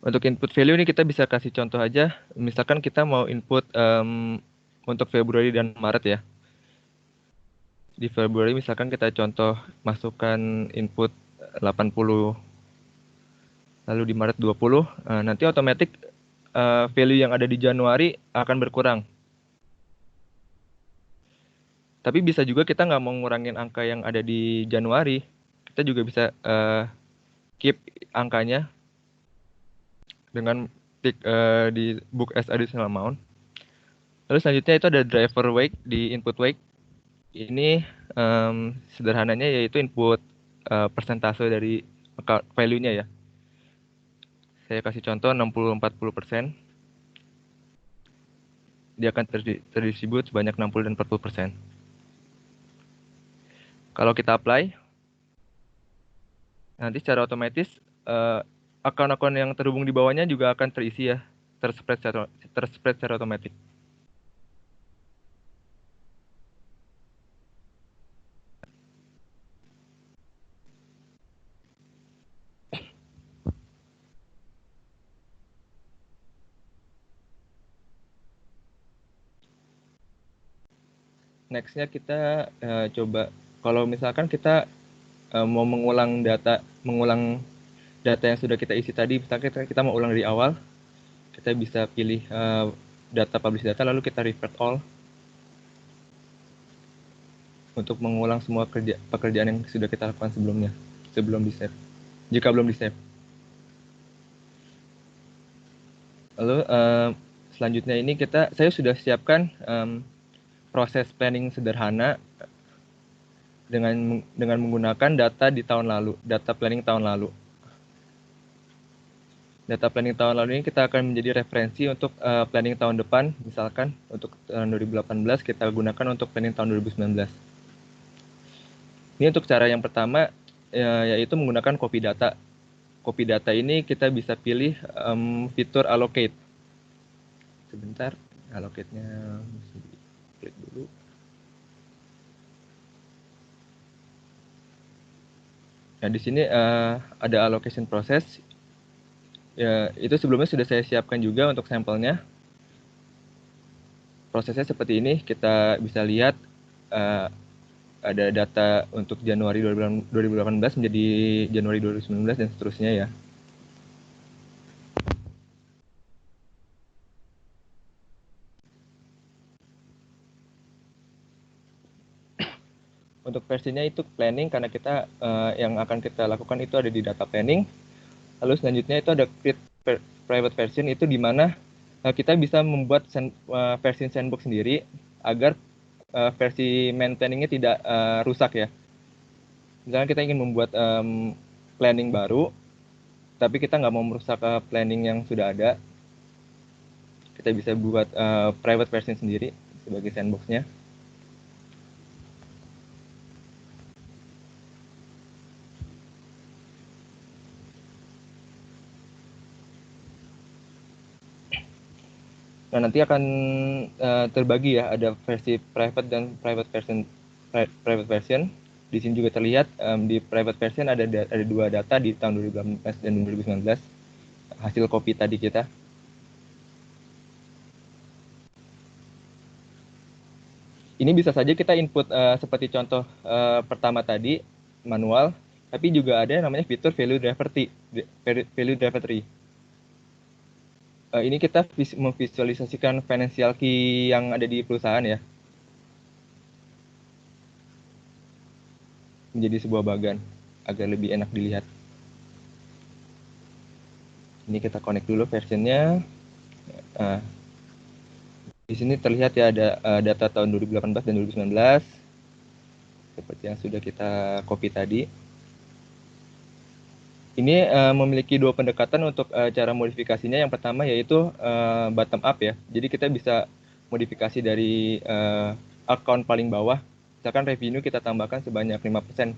Untuk input value ini kita bisa kasih contoh aja. Misalkan kita mau input untuk Februari dan Maret ya. Di Februari misalkan kita contoh masukkan input 80, lalu di Maret 20, nanti otomatis value yang ada di Januari akan berkurang. Tapi bisa juga kita nggak mau ngurangin angka yang ada di Januari. Kita juga bisa keep angkanya dengan tick di book as additional amount. Lalu selanjutnya itu ada driver wake di input wake. Ini sederhananya yaitu input persentase dari value-nya ya. Saya kasih contoh 60-40%. Dia akan terdistribut sebanyak 60 dan 40%. Kalau kita apply, nanti secara otomatis akun-akun yang terhubung di bawahnya juga akan terisi ya, terspread secara otomatis. Next-nya kita coba, kalau misalkan kita mau mengulang data yang sudah kita isi tadi, misalkan kita mau ulang dari awal, kita bisa pilih data publish data, lalu kita revert all untuk mengulang semua pekerjaan yang sudah kita lakukan sebelumnya, sebelum di save, jika belum di save. Lalu selanjutnya ini saya sudah siapkan proses planning sederhana dengan menggunakan data di tahun lalu, data planning tahun lalu. Data planning tahun lalu ini kita akan menjadi referensi untuk planning tahun depan, misalkan untuk tahun 2018 kita gunakan untuk planning tahun 2019. Ini untuk cara yang pertama, yaitu menggunakan copy data. Copy data ini kita bisa pilih fitur allocate. Sebentar, allocate-nya mesti klik dulu. Nah, di sini ada allocation process. Ya, itu sebelumnya sudah saya siapkan juga untuk sampelnya. Prosesnya seperti ini, kita bisa lihat ada data untuk Januari 2018 menjadi Januari 2019 dan seterusnya ya. Untuk versinya itu planning, karena kita yang akan kita lakukan itu ada di data planning. Lalu selanjutnya itu ada create private version, itu di mana kita bisa membuat versi sandbox sendiri agar versi main planningnya tidak rusak ya. Misalnya kita ingin membuat planning baru, tapi kita nggak mau merusak planning yang sudah ada, kita bisa buat private version sendiri sebagai sandboxnya. Nah, nanti akan terbagi ya, ada versi private dan private version. Di sini juga terlihat di private version ada 2 data di tahun 2018 dan 2019 hasil copy tadi kita. Ini bisa saja kita input seperti contoh pertama tadi manual, tapi juga ada yang namanya fitur value driver tree. Ini kita memvisualisasikan financial key yang ada di perusahaan ya, menjadi sebuah bagan agar lebih enak dilihat. Ini kita connect dulu versionnya. Di sini terlihat ya ada data tahun 2018 dan 2019 seperti yang sudah kita copy tadi. Ini memiliki dua pendekatan untuk cara modifikasinya. Yang pertama yaitu bottom up ya. Jadi kita bisa modifikasi dari account paling bawah. Misalkan revenue kita tambahkan sebanyak 5%.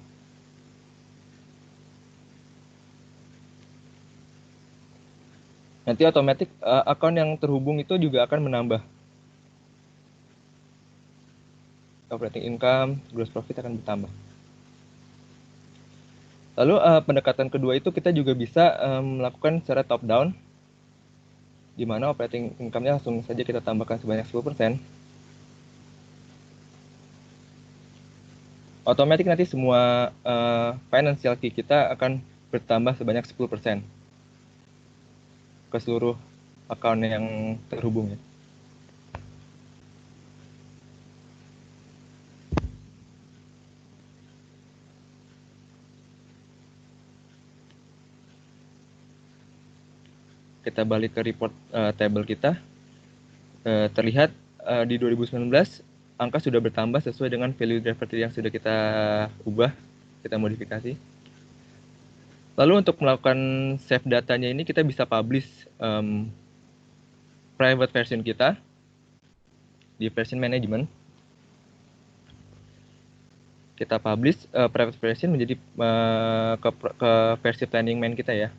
Nanti otomatis account yang terhubung itu juga akan menambah. Operating income, gross profit akan bertambah. Lalu pendekatan kedua itu kita juga bisa melakukan secara top down, di mana operating income-nya langsung saja kita tambahkan sebanyak 10%. Otomatis nanti semua financial key kita akan bertambah sebanyak 10% ke seluruh account yang terhubung ya. Kita balik ke report table kita. Terlihat di 2019 angka sudah bertambah sesuai dengan value driver yang sudah kita ubah, kita modifikasi. Lalu untuk melakukan save datanya ini kita bisa publish private version kita di version management. Kita publish private version menjadi ke versi planning main kita ya.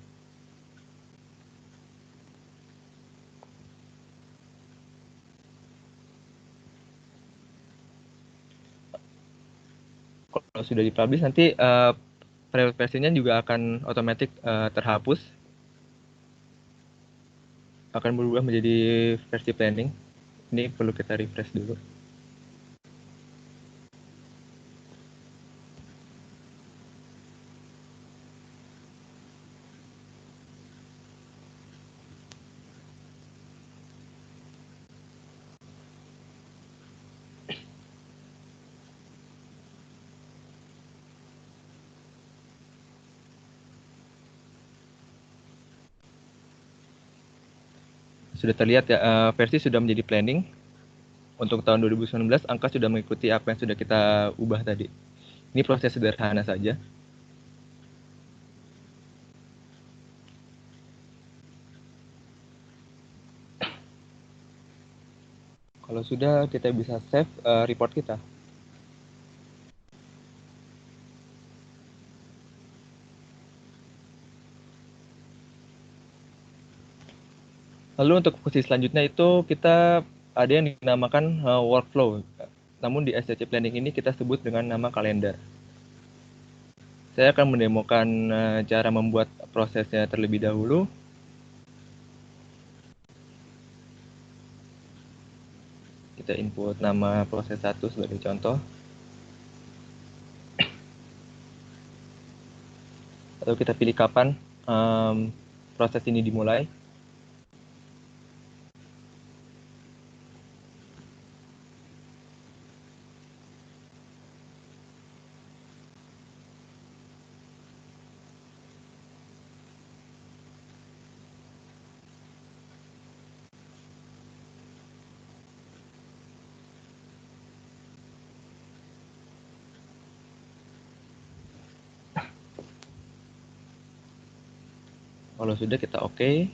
Kalau sudah dipublish nanti private versionnya juga akan otomatis terhapus, akan berubah menjadi versi planning. Ini perlu kita refresh dulu. Sudah terlihat ya, versi sudah menjadi planning. Untuk tahun 2019, angka sudah mengikuti apa yang sudah kita ubah tadi. Ini proses sederhana saja. Kalau sudah, kita bisa save report kita. Lalu untuk fungsi selanjutnya itu kita ada yang dinamakan workflow. Namun di SCC Planning ini kita sebut dengan nama kalender. Saya akan mendemokan cara membuat prosesnya terlebih dahulu. Kita input nama proses 1 sebagai contoh. Lalu kita pilih kapan proses ini dimulai. Kalau sudah kita oke.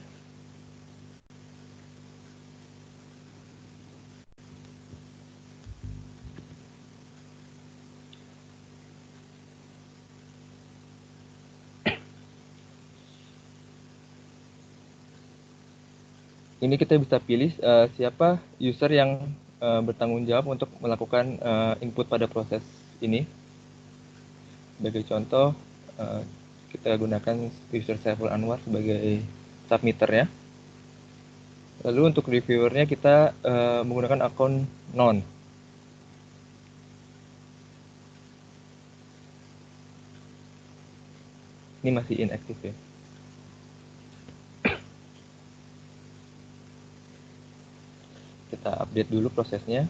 Ini kita bisa pilih siapa user yang bertanggung jawab untuk melakukan input pada proses ini. Sebagai contoh, kita gunakan user Saiful Anwar sebagai submitter ya. Lalu untuk reviewernya kita menggunakan akun non. Ini masih inaktif ya. Kita update dulu prosesnya.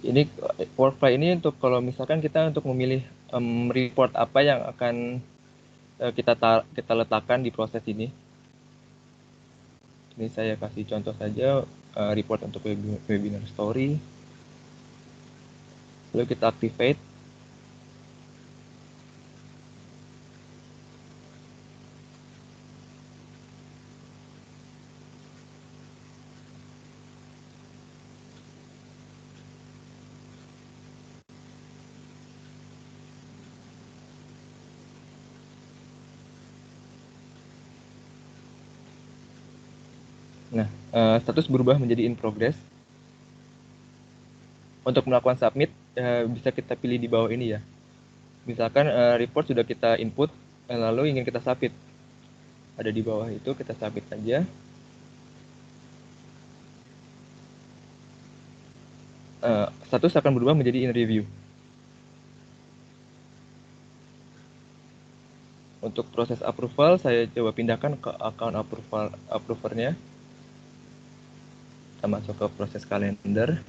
Ini workflow ini untuk kalau misalkan kita untuk memilih report apa yang akan kita letakkan di proses ini. Ini saya kasih contoh saja report untuk webinar story. Lalu kita activate. Nah, status berubah menjadi in progress. Untuk melakukan submit, bisa kita pilih di bawah ini ya. Misalkan report sudah kita input, lalu ingin kita submit. Ada di bawah itu, kita submit saja. Status akan berubah menjadi in review. Untuk proses approval, saya coba pindahkan ke account approvernya. Kita masuk ke proses kalender.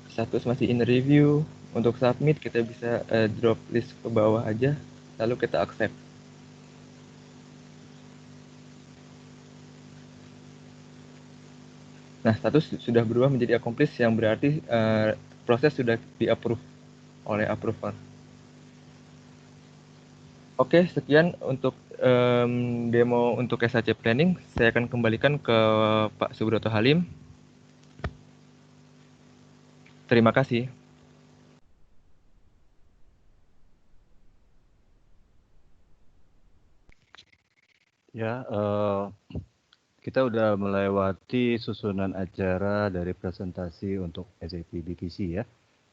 Status masih in review. Untuk submit kita bisa drop list ke bawah aja, lalu kita accept. Nah, status sudah berubah menjadi accomplished, yang berarti proses sudah di-approve oleh approver. Oke, sekian untuk demo untuk SHC Planning. Saya akan kembalikan ke Pak Subroto Halim. Terima kasih. Ya, kita udah melewati susunan acara dari presentasi untuk SAP BPC ya.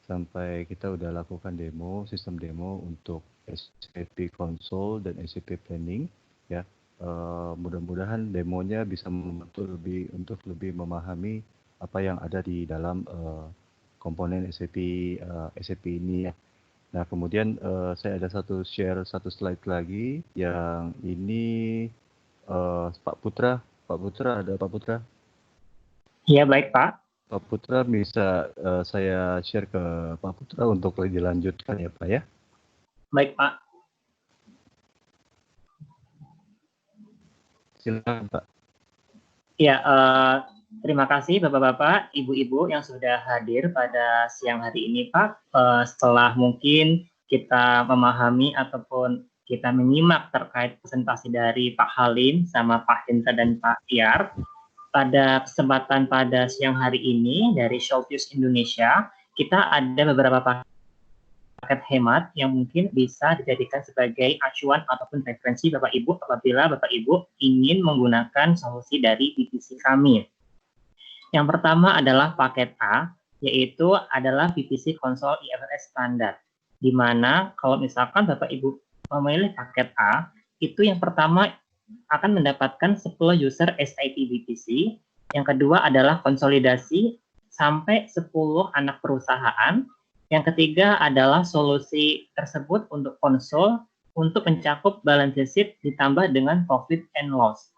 Sampai kita udah lakukan demo, sistem demo untuk SAP Console dan SAP Planning ya. Mudah-mudahan demonya bisa membantu untuk lebih memahami apa yang ada di dalam komponen SAP ini ya. Nah, kemudian saya ada share satu slide lagi yang ini Pak Putra. Pak Putra, ada Pak Putra? Iya, baik Pak. Pak Putra bisa saya share ke Pak Putra untuk dilanjutkan ya Pak ya? Baik Pak. Silakan Pak. Ya, terima kasih Bapak-Bapak, Ibu-Ibu yang sudah hadir pada siang hari ini Pak. Setelah mungkin kita memahami ataupun kita menyimak terkait presentasi dari Pak Halim sama Pak Hendra dan Pak Tiar, pada kesempatan pada siang hari ini dari Showfuse Indonesia, kita ada beberapa paket hemat yang mungkin bisa dijadikan sebagai acuan ataupun referensi Bapak Ibu apabila Bapak Ibu ingin menggunakan solusi dari BPC kami. Yang pertama adalah paket A, yaitu adalah BPC Console IFRS Standar, di mana kalau misalkan Bapak Ibu memilih paket A, itu yang pertama akan mendapatkan 10 user SAP BPC, yang kedua adalah konsolidasi sampai 10 anak perusahaan, yang ketiga adalah solusi tersebut untuk konsol untuk mencakup balance sheet ditambah dengan profit and loss.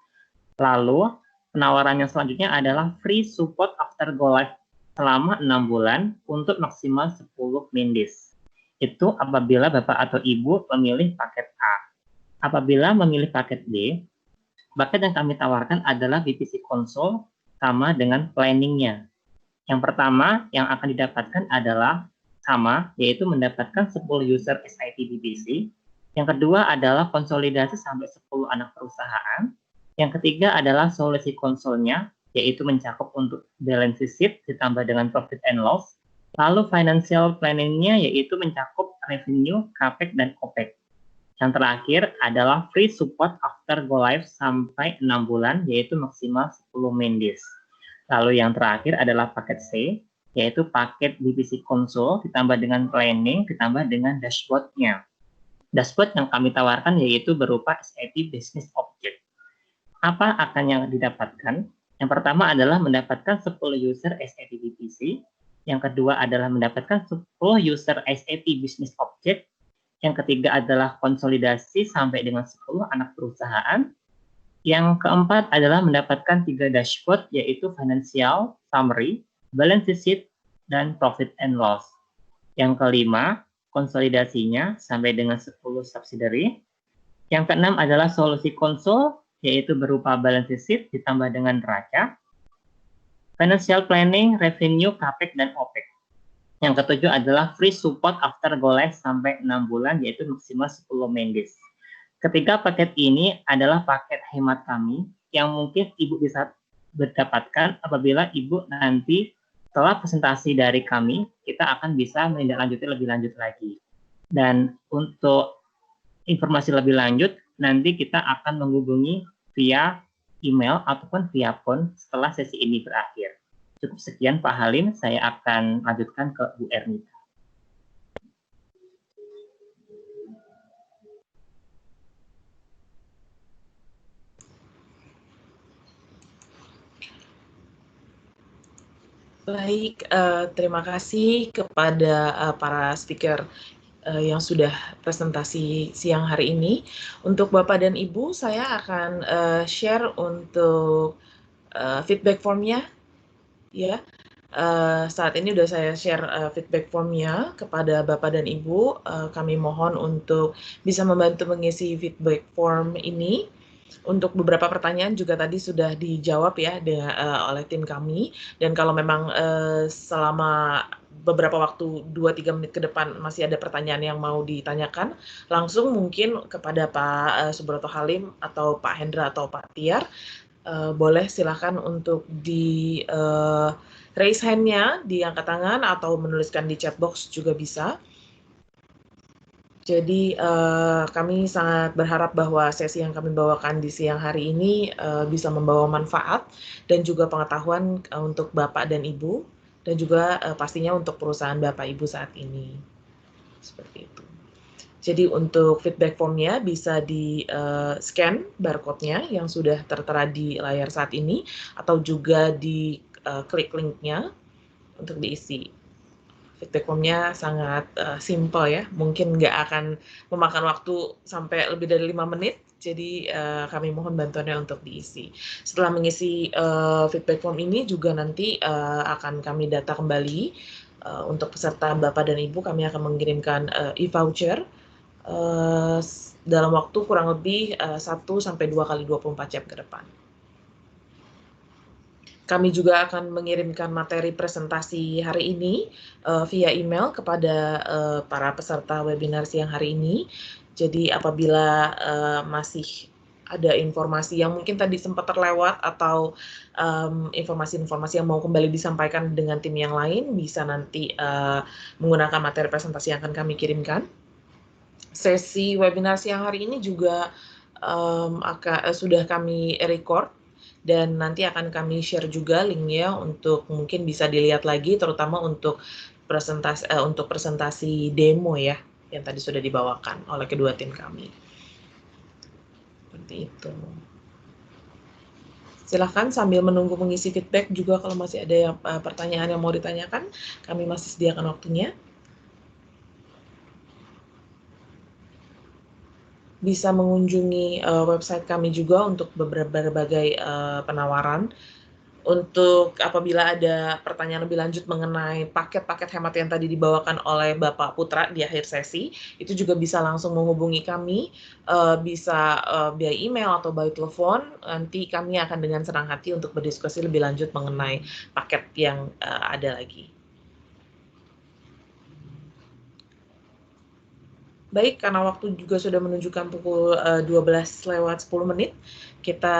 Lalu penawaran yang selanjutnya adalah free support after go live selama 6 bulan untuk maksimal 10 mindis. Itu apabila Bapak atau Ibu memilih paket A. Apabila memilih paket B, paket yang kami tawarkan adalah BPC Console sama dengan planningnya. Yang pertama yang akan didapatkan adalah sama, yaitu mendapatkan 10 user SIT BPC. Yang kedua adalah konsolidasi sampai 10 anak perusahaan. Yang ketiga adalah solusi konsolnya, yaitu mencakup untuk balance sheet ditambah dengan profit and loss. Lalu financial planning-nya yaitu mencakup revenue, capex, dan opex. Yang terakhir adalah free support after go live sampai 6 bulan, yaitu maksimal 10 mindis. Lalu yang terakhir adalah paket C, yaitu paket BPC Console ditambah dengan planning, ditambah dengan dashboard-nya. Dashboard yang kami tawarkan yaitu berupa SAP Business Object. Apa akan yang didapatkan? Yang pertama adalah mendapatkan 10 user SAP BPC. Yang kedua adalah mendapatkan 10 user SAP Business Object. Yang ketiga adalah konsolidasi sampai dengan 10 anak perusahaan. Yang keempat adalah mendapatkan 3 dashboard, yaitu financial, summary, balance sheet, dan profit and loss. Yang kelima, konsolidasinya sampai dengan 10 subsidiary. Yang keenam adalah solusi konsol, yaitu berupa balance sheet ditambah dengan neraca, financial planning, revenue, capex, dan opex. Yang ketujuh adalah free support after go live sampai 6 bulan, yaitu maksimal 10 main days. Ketiga paket ini adalah paket hemat kami yang mungkin Ibu bisa mendapatkan apabila Ibu nanti setelah presentasi dari kami, kita akan bisa menindaklanjuti lebih lanjut lagi. Dan untuk informasi lebih lanjut, nanti kita akan menghubungi via email ataupun via phone setelah sesi ini berakhir. Cukup sekian Pak Halim, saya akan lanjutkan ke Bu Ernita. Baik, terima kasih kepada para speaker yang sudah presentasi siang hari ini. Untuk Bapak dan Ibu, saya akan share untuk feedback formnya. Ya, saat ini sudah saya share feedback formnya kepada Bapak dan Ibu. Kami mohon untuk bisa membantu mengisi feedback form ini. Untuk beberapa pertanyaan juga tadi sudah dijawab ya oleh tim kami, dan kalau memang selama beberapa waktu 2-3 menit ke depan masih ada pertanyaan yang mau ditanyakan, langsung mungkin kepada Pak Subroto Halim atau Pak Hendra atau Pak Tiar, boleh silakan untuk di raise hand-nya, diangkat tangan atau menuliskan di chat box juga bisa. Jadi kami sangat berharap bahwa sesi yang kami bawakan di siang hari ini bisa membawa manfaat dan juga pengetahuan untuk Bapak dan Ibu, dan juga pastinya untuk perusahaan Bapak Ibu saat ini. Seperti itu. Jadi untuk feedback formnya bisa di scan barcode-nya yang sudah tertera di layar saat ini, atau juga di klik link-nya untuk diisi. Feedback formnya sangat simple ya, mungkin nggak akan memakan waktu sampai lebih dari 5 menit, jadi kami mohon bantuannya untuk diisi. Setelah mengisi feedback form ini juga nanti akan kami data kembali untuk peserta Bapak dan Ibu, kami akan mengirimkan e-voucher dalam waktu kurang lebih 1-2 kali 24 jam ke depan. Kami juga akan mengirimkan materi presentasi hari ini via email kepada para peserta webinar siang hari ini. Jadi apabila masih ada informasi yang mungkin tadi sempat terlewat atau informasi-informasi yang mau kembali disampaikan dengan tim yang lain, bisa nanti menggunakan materi presentasi yang akan kami kirimkan. Sesi webinar siang hari ini juga sudah kami record, dan nanti akan kami share juga linknya untuk mungkin bisa dilihat lagi, terutama untuk presentasi demo ya, yang tadi sudah dibawakan oleh kedua tim kami. Seperti itu. Silahkan sambil menunggu mengisi feedback juga kalau masih ada pertanyaan yang mau ditanyakan, kami masih sediakan waktunya. Bisa mengunjungi website kami juga untuk berbagai penawaran. Untuk apabila ada pertanyaan lebih lanjut mengenai paket-paket hemat yang tadi dibawakan oleh Bapak Putra di akhir sesi, itu juga bisa langsung menghubungi kami, bisa via email atau by telepon. Nanti kami akan dengan senang hati untuk berdiskusi lebih lanjut mengenai paket yang ada lagi. Baik, karena waktu juga sudah menunjukkan pukul 12:10, kita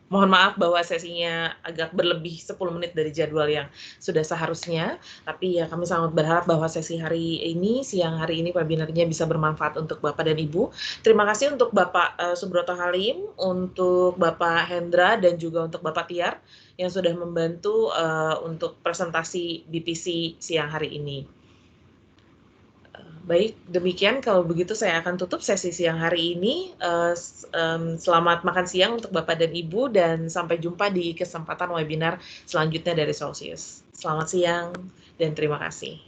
mohon maaf bahwa sesinya agak berlebih 10 menit dari jadwal yang sudah seharusnya, tapi ya kami sangat berharap bahwa sesi hari ini, siang hari ini webinarnya bisa bermanfaat untuk Bapak dan Ibu. Terima kasih untuk Bapak Subroto Halim, untuk Bapak Hendra, dan juga untuk Bapak Tiar yang sudah membantu untuk presentasi BPC siang hari ini. Baik, demikian kalau begitu saya akan tutup sesi siang hari ini. Selamat makan siang untuk Bapak dan Ibu dan sampai jumpa di kesempatan webinar selanjutnya dari Solsius. Selamat siang dan terima kasih.